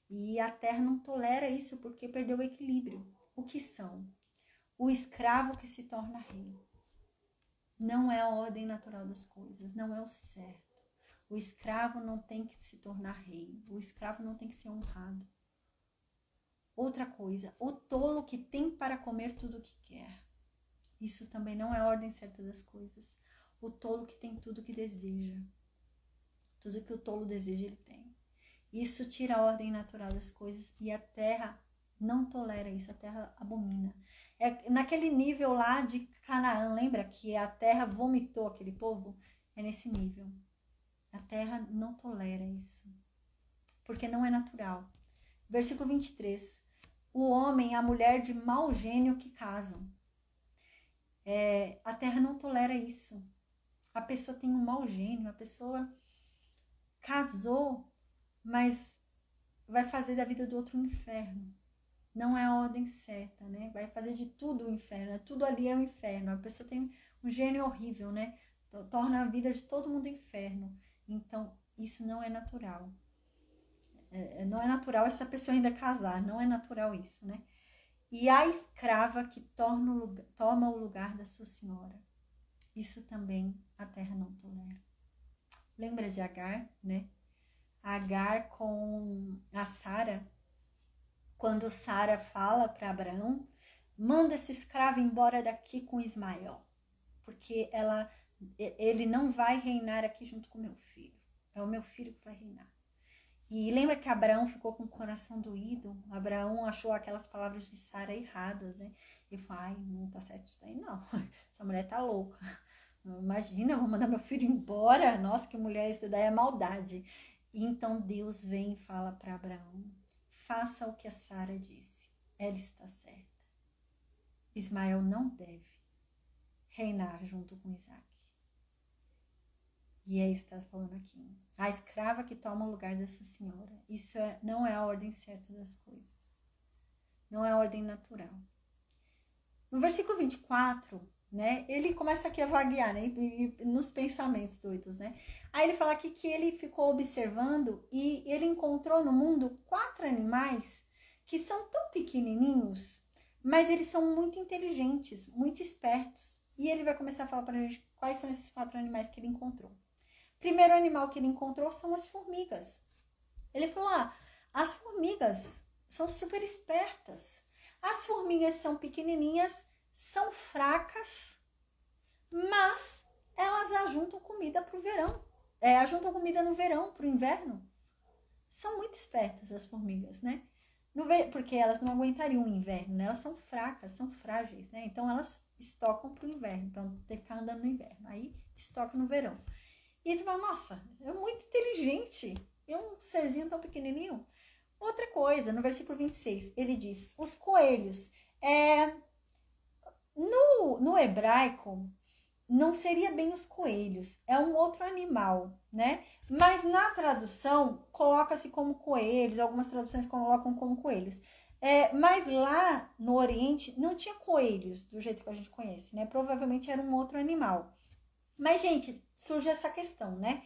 E a terra não tolera isso porque perdeu o equilíbrio. O que são? O escravo que se torna rei. Não é a ordem natural das coisas, não é o certo. O escravo não tem que se tornar rei. O escravo não tem que ser honrado. Outra coisa, o tolo que tem para comer tudo o que quer. Isso também não é a ordem certa das coisas. O tolo que tem tudo o que deseja. Tudo que o tolo deseja, ele tem. Isso tira a ordem natural das coisas e a terra não tolera isso, a terra abomina. Naquele nível lá de Canaã, lembra que a terra vomitou aquele povo? É nesse nível. A terra não tolera isso, porque não é natural. Versículo 23. O homem e a mulher de mau gênio que casam. A terra não tolera isso. A pessoa tem um mau gênio, a pessoa casou, mas vai fazer da vida do outro um inferno. Não é a ordem certa, né? Vai fazer de tudo o inferno. Tudo ali é o inferno. A pessoa tem um gênio horrível, né? Torna a vida de todo mundo inferno. Então, isso não é natural. Não é natural essa pessoa ainda casar. Não é natural isso, né? E a escrava que toma o lugar da sua senhora. Isso também a terra não tolera. Lembra de Agar, né? Agar com a Sara. Quando Sara fala para Abraão, manda esse escravo embora daqui com Ismael, porque ele não vai reinar aqui junto com meu filho. É o meu filho que vai reinar. E lembra que Abraão ficou com o coração doído? Abraão achou aquelas palavras de Sara erradas, né? E falou, ai, não tá certo isso daí não. Essa mulher tá louca. Imagina, vou mandar meu filho embora. Nossa, que mulher, isso daí é maldade. E então Deus vem e fala para Abraão, faça o que a Sara disse. Ela está certa. Ismael não deve reinar junto com Isaac. E é isso que está falando aqui. A escrava que toma o lugar dessa senhora. Isso não é a ordem certa das coisas. Não é a ordem natural. No versículo 24, né, ele começa aqui a vaguear, né, e nos pensamentos doidos, né. Aí ele fala aqui que ele ficou observando e ele encontrou no mundo 4 animais que são tão pequenininhos, mas eles são muito inteligentes, muito espertos. E ele vai começar a falar para a gente quais são esses 4 animais que ele encontrou. Primeiro animal que ele encontrou são as formigas. Ele falou, as formigas são super espertas. As formigas são pequenininhas, são fracas, mas elas ajuntam comida para o verão. Ajuntam comida no verão, para o inverno. São muito espertas as formigas, né? Porque elas não aguentariam o inverno, né? Elas são fracas, são frágeis, né? Então elas estocam para o inverno, para não ter que ficar andando no inverno. Aí estocam no verão. E ele fala, nossa, é muito inteligente. É um serzinho tão pequenininho. Outra coisa, no versículo 26, ele diz, os coelhos. No hebraico, não seria bem os coelhos, é um outro animal, né? Mas na tradução, coloca-se como coelhos, algumas traduções colocam como coelhos. Mas lá no Oriente, não tinha coelhos do jeito que a gente conhece, né? Provavelmente era um outro animal. Mas, gente, surge essa questão, né?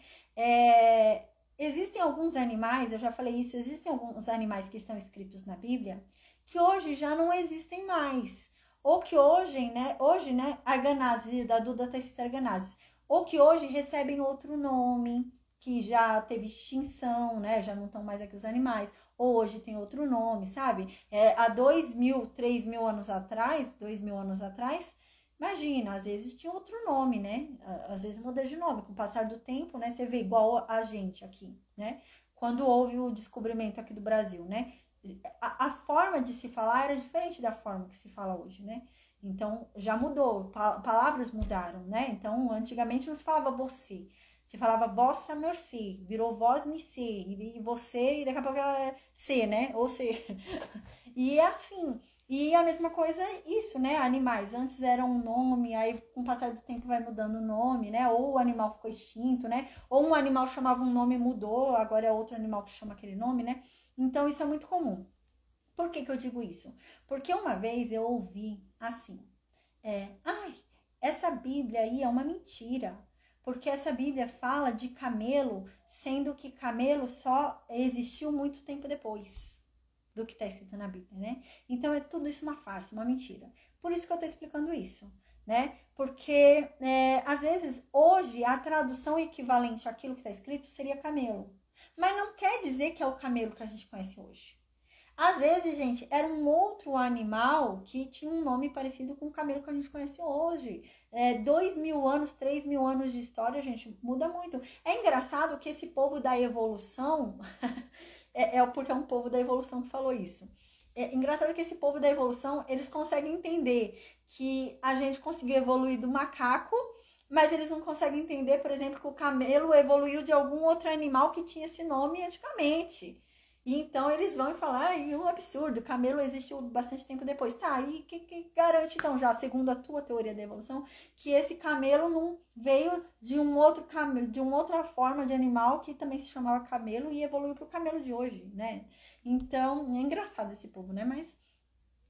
Existem alguns animais, eu já falei isso, existem alguns animais que estão escritos na Bíblia que hoje já não existem mais. Ou que hoje, né, Arganazes, da Duda tá escrito Arganazes, ou que hoje recebem outro nome, que já teve extinção, né, já não estão mais aqui os animais, ou hoje tem outro nome, sabe? Há 2.000, 3.000 anos atrás, 2.000 anos atrás, imagina, às vezes tinha outro nome, né? Às vezes muda de nome. Com o passar do tempo, né? Você vê igual a gente aqui, né? Quando houve o descobrimento aqui do Brasil, né? A forma de se falar era diferente da forma que se fala hoje, né? Então, já mudou. Palavras mudaram, né? Então, antigamente não se falava você. Se falava vossa mercê. Virou vós me ser. E você, e daqui a pouco é ser, né? Ou ser. E é assim... E a mesma coisa isso, né? Animais. Antes era um nome, aí com o passar do tempo vai mudando o nome, né? Ou o animal ficou extinto, né? Ou um animal chamava um nome e mudou, agora é outro animal que chama aquele nome, né? Então isso é muito comum. Por que eu digo isso? Porque uma vez eu ouvi assim, essa Bíblia aí é uma mentira. Porque essa Bíblia fala de camelo, sendo que camelo só existiu muito tempo depois do que está escrito na Bíblia, né? Então, é tudo isso uma farsa, uma mentira. Por isso que eu estou explicando isso, né? Porque, às vezes, hoje, a tradução equivalente àquilo que está escrito seria camelo. Mas não quer dizer que é o camelo que a gente conhece hoje. Às vezes, gente, era um outro animal que tinha um nome parecido com o camelo que a gente conhece hoje. 2.000 anos, 3.000 anos de história, gente, muda muito. É engraçado que esse povo da evolução... porque é um povo da evolução que falou isso. É engraçado que esse povo da evolução, eles conseguem entender que a gente conseguiu evoluir do macaco, mas eles não conseguem entender, por exemplo, que o camelo evoluiu de algum outro animal que tinha esse nome antigamente. E então eles vão e falam, um absurdo, o camelo existiu bastante tempo depois. Tá, e que garante então, já segundo a tua teoria da evolução, que esse camelo não veio de um outro camelo, de uma outra forma de animal que também se chamava camelo e evoluiu para o camelo de hoje, né? Então, é engraçado esse povo, né? Mas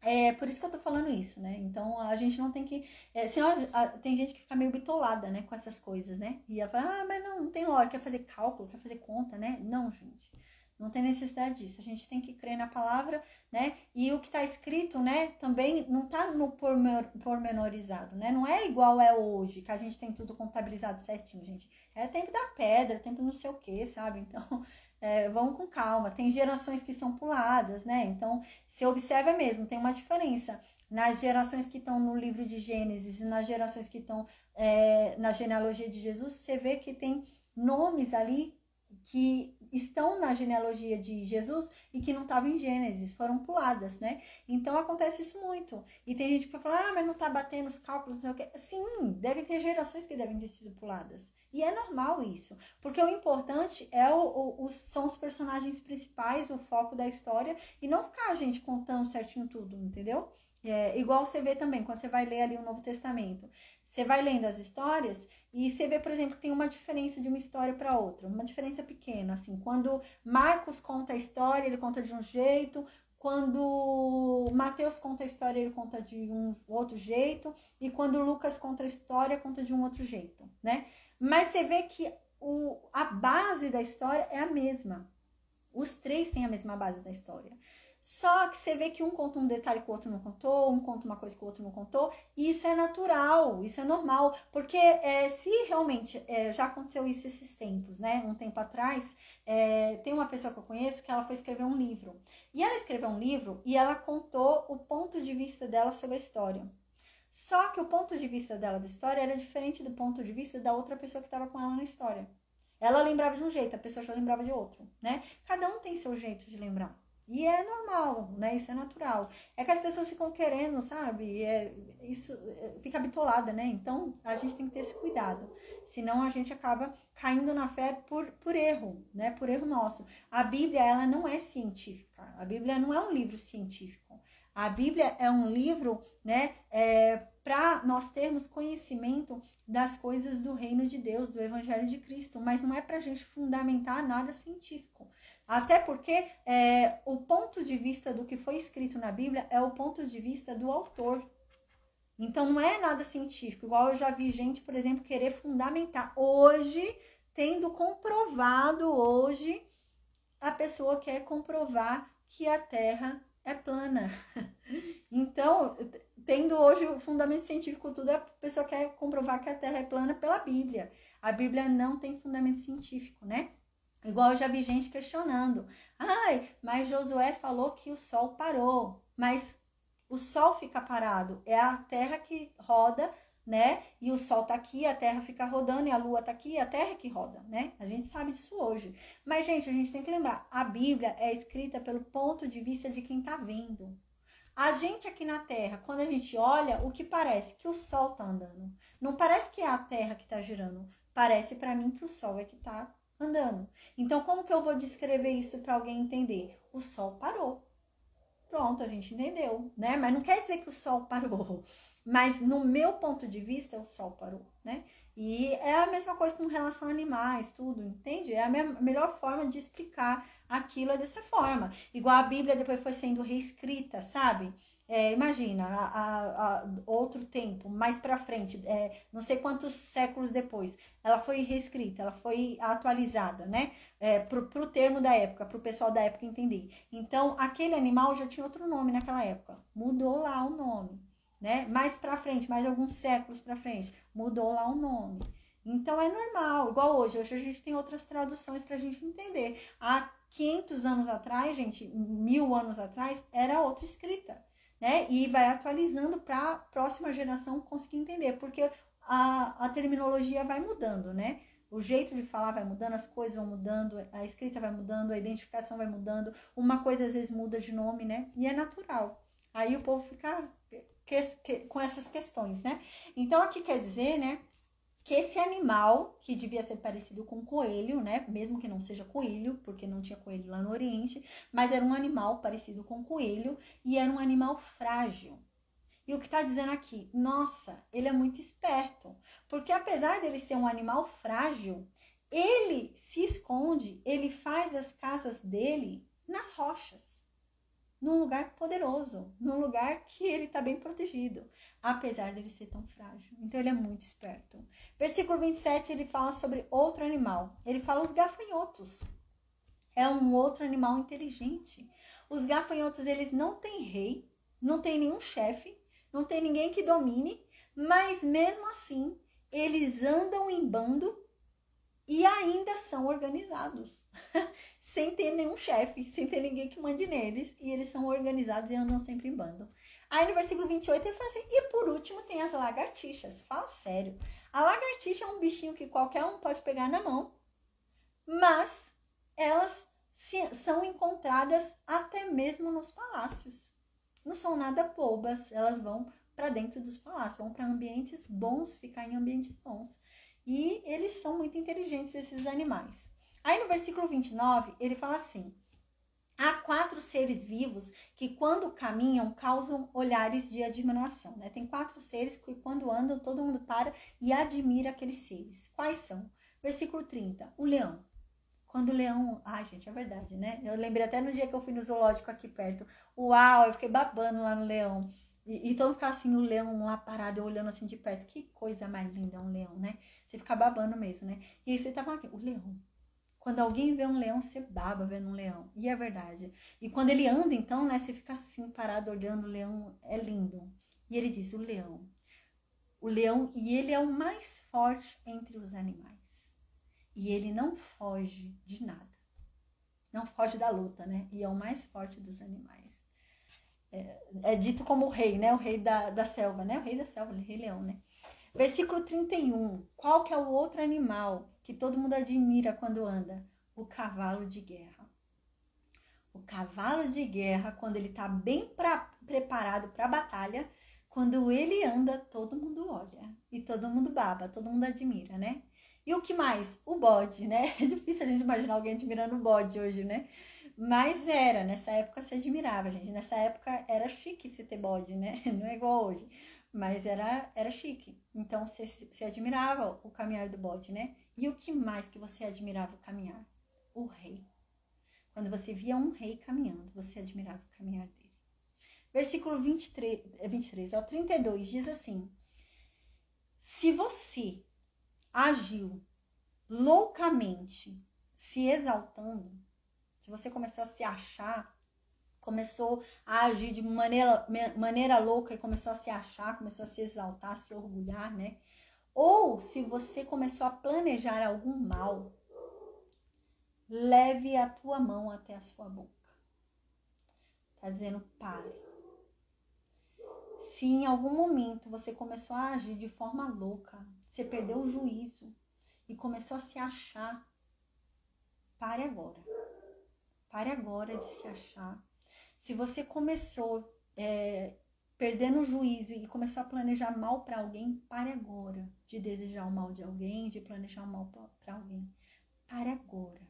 é por isso que eu tô falando isso, né? Então, a gente não tem que... senão, tem gente que fica meio bitolada, né? Com essas coisas, né? E ela fala, mas não tem lógica, quer fazer cálculo, quer fazer conta, né? Não, gente. Não tem necessidade disso. A gente tem que crer na palavra, né? E o que está escrito, né? Também não está no pormenorizado, né? Não é igual é hoje, que a gente tem tudo contabilizado certinho, gente. É tempo da pedra, tempo não sei o que, sabe? Então, vamos com calma. Tem gerações que são puladas, né? Então, se observa mesmo, tem uma diferença nas gerações que estão no livro de Gênesis e nas gerações que estão na genealogia de Jesus, você vê que tem nomes ali que estão na genealogia de Jesus e que não estavam em Gênesis, foram puladas, né? Então acontece isso muito. E tem gente que fala, mas não tá batendo os cálculos, não sei o quê. Sim, devem ter gerações que devem ter sido puladas. E é normal isso, porque o importante são os personagens principais, o foco da história, e não ficar a gente contando certinho tudo, entendeu? Igual você vê também, quando você vai ler ali o Novo Testamento. Você vai lendo as histórias e você vê, por exemplo, que tem uma diferença de uma história para outra, uma diferença pequena, assim. Quando Marcos conta a história, ele conta de um jeito, quando Mateus conta a história, ele conta de um outro jeito, e quando Lucas conta a história, conta de um outro jeito, né? Mas você vê que a base da história é a mesma. Os três têm a mesma base da história. Só que você vê que um conta um detalhe que o outro não contou, um conta uma coisa que o outro não contou, e isso é natural, isso é normal, porque se realmente já aconteceu isso esses tempos, né? Um tempo atrás, tem uma pessoa que eu conheço que ela foi escrever um livro, e ela escreveu um livro e ela contou o ponto de vista dela sobre a história. Só que o ponto de vista dela da história era diferente do ponto de vista da outra pessoa que estava com ela na história. Ela lembrava de um jeito, a pessoa já lembrava de outro, né? Cada um tem seu jeito de lembrar. E é normal, né? Isso é natural. É que as pessoas ficam querendo, sabe? Isso fica bitolada, né? Então, a gente tem que ter esse cuidado. Senão, a gente acaba caindo na fé por erro, né? Por erro nosso. A Bíblia, ela não é científica. A Bíblia não é um livro científico. A Bíblia é um livro, né? Para nós termos conhecimento das coisas do reino de Deus, do Evangelho de Cristo. Mas não é para a gente fundamentar nada científico. Até porque o ponto de vista do que foi escrito na Bíblia é o ponto de vista do autor. Então, não é nada científico. Igual eu já vi gente, por exemplo, querer fundamentar. Hoje, tendo comprovado, hoje, a pessoa quer comprovar que a Terra é plana. Então, tendo hoje o fundamento científico tudo, a pessoa quer comprovar que a Terra é plana pela Bíblia. A Bíblia não tem fundamento científico, né? Igual eu já vi gente questionando. Mas Josué falou que o sol parou. Mas o sol fica parado. É a terra que roda, né? E o sol tá aqui, a terra fica rodando, e a lua tá aqui, e a terra que roda, né? A gente sabe disso hoje. Mas, gente, a gente tem que lembrar, a Bíblia é escrita pelo ponto de vista de quem tá vendo. A gente aqui na Terra, quando a gente olha, o que parece? Que o sol tá andando. Não parece que é a Terra que tá girando. Parece para mim que o sol é que tá andando. Então, como que eu vou descrever isso para alguém entender? O sol parou. Pronto, a gente entendeu, né? Mas não quer dizer que o sol parou. Mas no meu ponto de vista, o sol parou, né? E é a mesma coisa com relação a animais, tudo, entende? É a melhor forma de explicar aquilo é dessa forma. Igual a Bíblia depois foi sendo reescrita, sabe? Imagina, outro tempo, mais pra frente, não sei quantos séculos depois, ela foi reescrita, ela foi atualizada, né? Pro termo da época, pro pessoal da época entender. Então, aquele animal já tinha outro nome naquela época, mudou lá o nome, né? Mais pra frente, mais alguns séculos pra frente, mudou lá o nome. Então, é normal, igual hoje a gente tem outras traduções pra gente entender. Há 500 anos atrás, gente, 1000 anos atrás, era outra escrita. Né? E vai atualizando para a próxima geração conseguir entender, porque a terminologia vai mudando, né? O jeito de falar vai mudando, as coisas vão mudando, a escrita vai mudando, a identificação vai mudando, uma coisa às vezes muda de nome, né? E é natural. Aí o povo fica com essas questões, né? Então aqui quer dizer, né? Que esse animal, que devia ser parecido com coelho, né? Mesmo que não seja coelho, porque não tinha coelho lá no Oriente, mas era um animal parecido com coelho e era um animal frágil. E o que está dizendo aqui? Nossa, ele é muito esperto, porque apesar dele ser um animal frágil, ele se esconde, ele faz as casas dele nas rochas, num lugar poderoso, num lugar que ele está bem protegido, apesar dele ser tão frágil. Então ele é muito esperto. Versículo 27, ele fala sobre outro animal. Ele fala os gafanhotos. É um outro animal inteligente. Os gafanhotos, eles não têm rei, não tem nenhum chefe, não tem ninguém que domine, mas mesmo assim, eles andam em bando e ainda são organizados, sem ter nenhum chefe, sem ter ninguém que mande neles, e eles são organizados e andam sempre em bando. Aí no versículo 28 ele fala assim, e por último tem as lagartixas. Fala sério, a lagartixa é um bichinho que qualquer um pode pegar na mão, mas elas são encontradas até mesmo nos palácios. Não são nada bobas, elas vão para dentro dos palácios, vão para ambientes bons, ficar em ambientes bons. E eles são muito inteligentes, esses animais. Aí no versículo 29, ele fala assim, há 4 seres vivos que quando caminham causam olhares de admiração, né? Tem 4 seres que quando andam todo mundo para e admira aqueles seres. Quais são? Versículo 30, o leão. Quando o leão... Ai, gente, é verdade, né? Eu lembrei até no dia que eu fui no zoológico aqui perto. Uau, eu fiquei babando lá no leão. E todo mundo ficava assim, o leão lá parado, eu olhando assim de perto. Que coisa mais linda um leão, né? Você fica babando mesmo, né? E aí você tava aqui, o leão. Quando alguém vê um leão, você baba vendo um leão. E é verdade. E quando ele anda, então, né? Você fica assim, parado, olhando o leão. É lindo. E ele diz, o leão. O leão, e ele é o mais forte entre os animais. E ele não foge de nada. Não foge da luta, né? E é o mais forte dos animais. É dito como o rei, né? O rei da selva, né? O rei da selva, o rei leão, né? Versículo 31. Qual que é o outro animal que todo mundo admira quando anda? O cavalo de guerra. O cavalo de guerra, quando ele tá bem preparado para a batalha, quando ele anda, todo mundo olha. E todo mundo baba, todo mundo admira, né? E o que mais? O bode, né? É difícil a gente imaginar alguém admirando o bode hoje, né? Mas era, nessa época se admirava, gente. Nessa época era chique se ter bode, né? Não é igual hoje. Mas era chique. Então você admirava o caminhar do bode, né? E o que mais que você admirava o caminhar? O rei. Quando você via um rei caminhando, você admirava o caminhar dele. Versículo 23 ao 32 diz assim: se você agiu loucamente, se exaltando, se você começou a se achar, começou a agir de maneira louca e começou a se achar, começou a se exaltar, a se orgulhar, né? Ou se você começou a planejar algum mal, leve a tua mão até a sua boca. Tá dizendo, pare. Se em algum momento você começou a agir de forma louca, você perdeu o juízo e começou a se achar, pare agora. Pare agora de se achar. Se você começou perdendo o juízo e começou a planejar mal para alguém, pare agora de desejar o mal de alguém, de planejar o mal para alguém. Pare agora.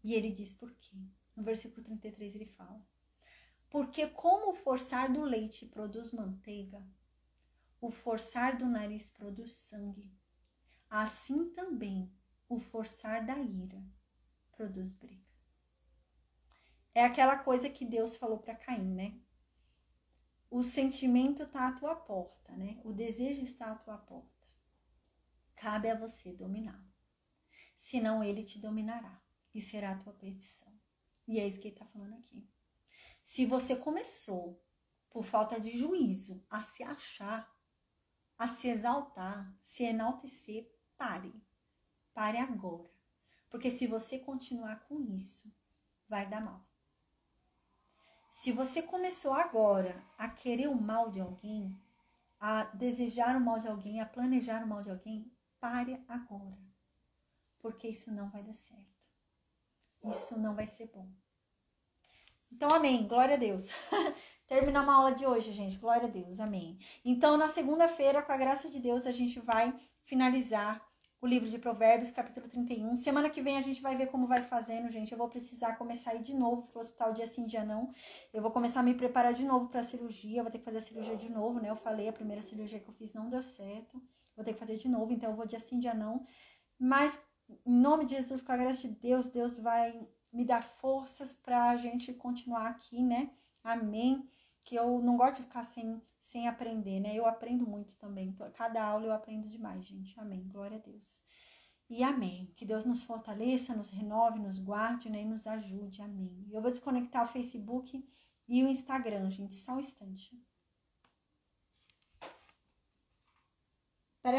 E ele diz por quê. No versículo 33 ele fala: porque como o forçar do leite produz manteiga, o forçar do nariz produz sangue, assim também o forçar da ira produz briga. É aquela coisa que Deus falou para Caim, né? O sentimento está à tua porta, né? O desejo está à tua porta. Cabe a você dominá-lo. Senão ele te dominará e será a tua perdição. E é isso que ele está falando aqui. Se você começou, por falta de juízo, a se achar, a se exaltar, se enaltecer, pare. Pare agora. Porque se você continuar com isso, vai dar mal. Se você começou agora a querer o mal de alguém, a desejar o mal de alguém, a planejar o mal de alguém, pare agora. Porque isso não vai dar certo. Isso não vai ser bom. Então, amém. Glória a Deus. Terminamos a aula de hoje, gente. Glória a Deus. Amém. Então, na segunda-feira, com a graça de Deus, a gente vai finalizar o livro de Provérbios, capítulo 31. Semana que vem a gente vai ver como vai fazendo, gente. Eu vou precisar começar a ir de novo pro hospital, dia sim, dia não. Eu vou começar a me preparar de novo pra cirurgia. Eu vou ter que fazer a cirurgia de novo, né? Eu falei, a primeira cirurgia que eu fiz não deu certo. Vou ter que fazer de novo, então eu vou dia sim, dia não. Mas, em nome de Jesus, com a graça de Deus, Deus vai me dá forças pra gente continuar aqui, né? Amém. Que eu não gosto de ficar sem aprender, né? Eu aprendo muito também. Então, cada aula eu aprendo demais, gente. Amém. Glória a Deus. E amém. Que Deus nos fortaleça, nos renove, nos guarde, né? E nos ajude. Amém. Eu vou desconectar o Facebook e o Instagram, gente. Só um instante. Peraí,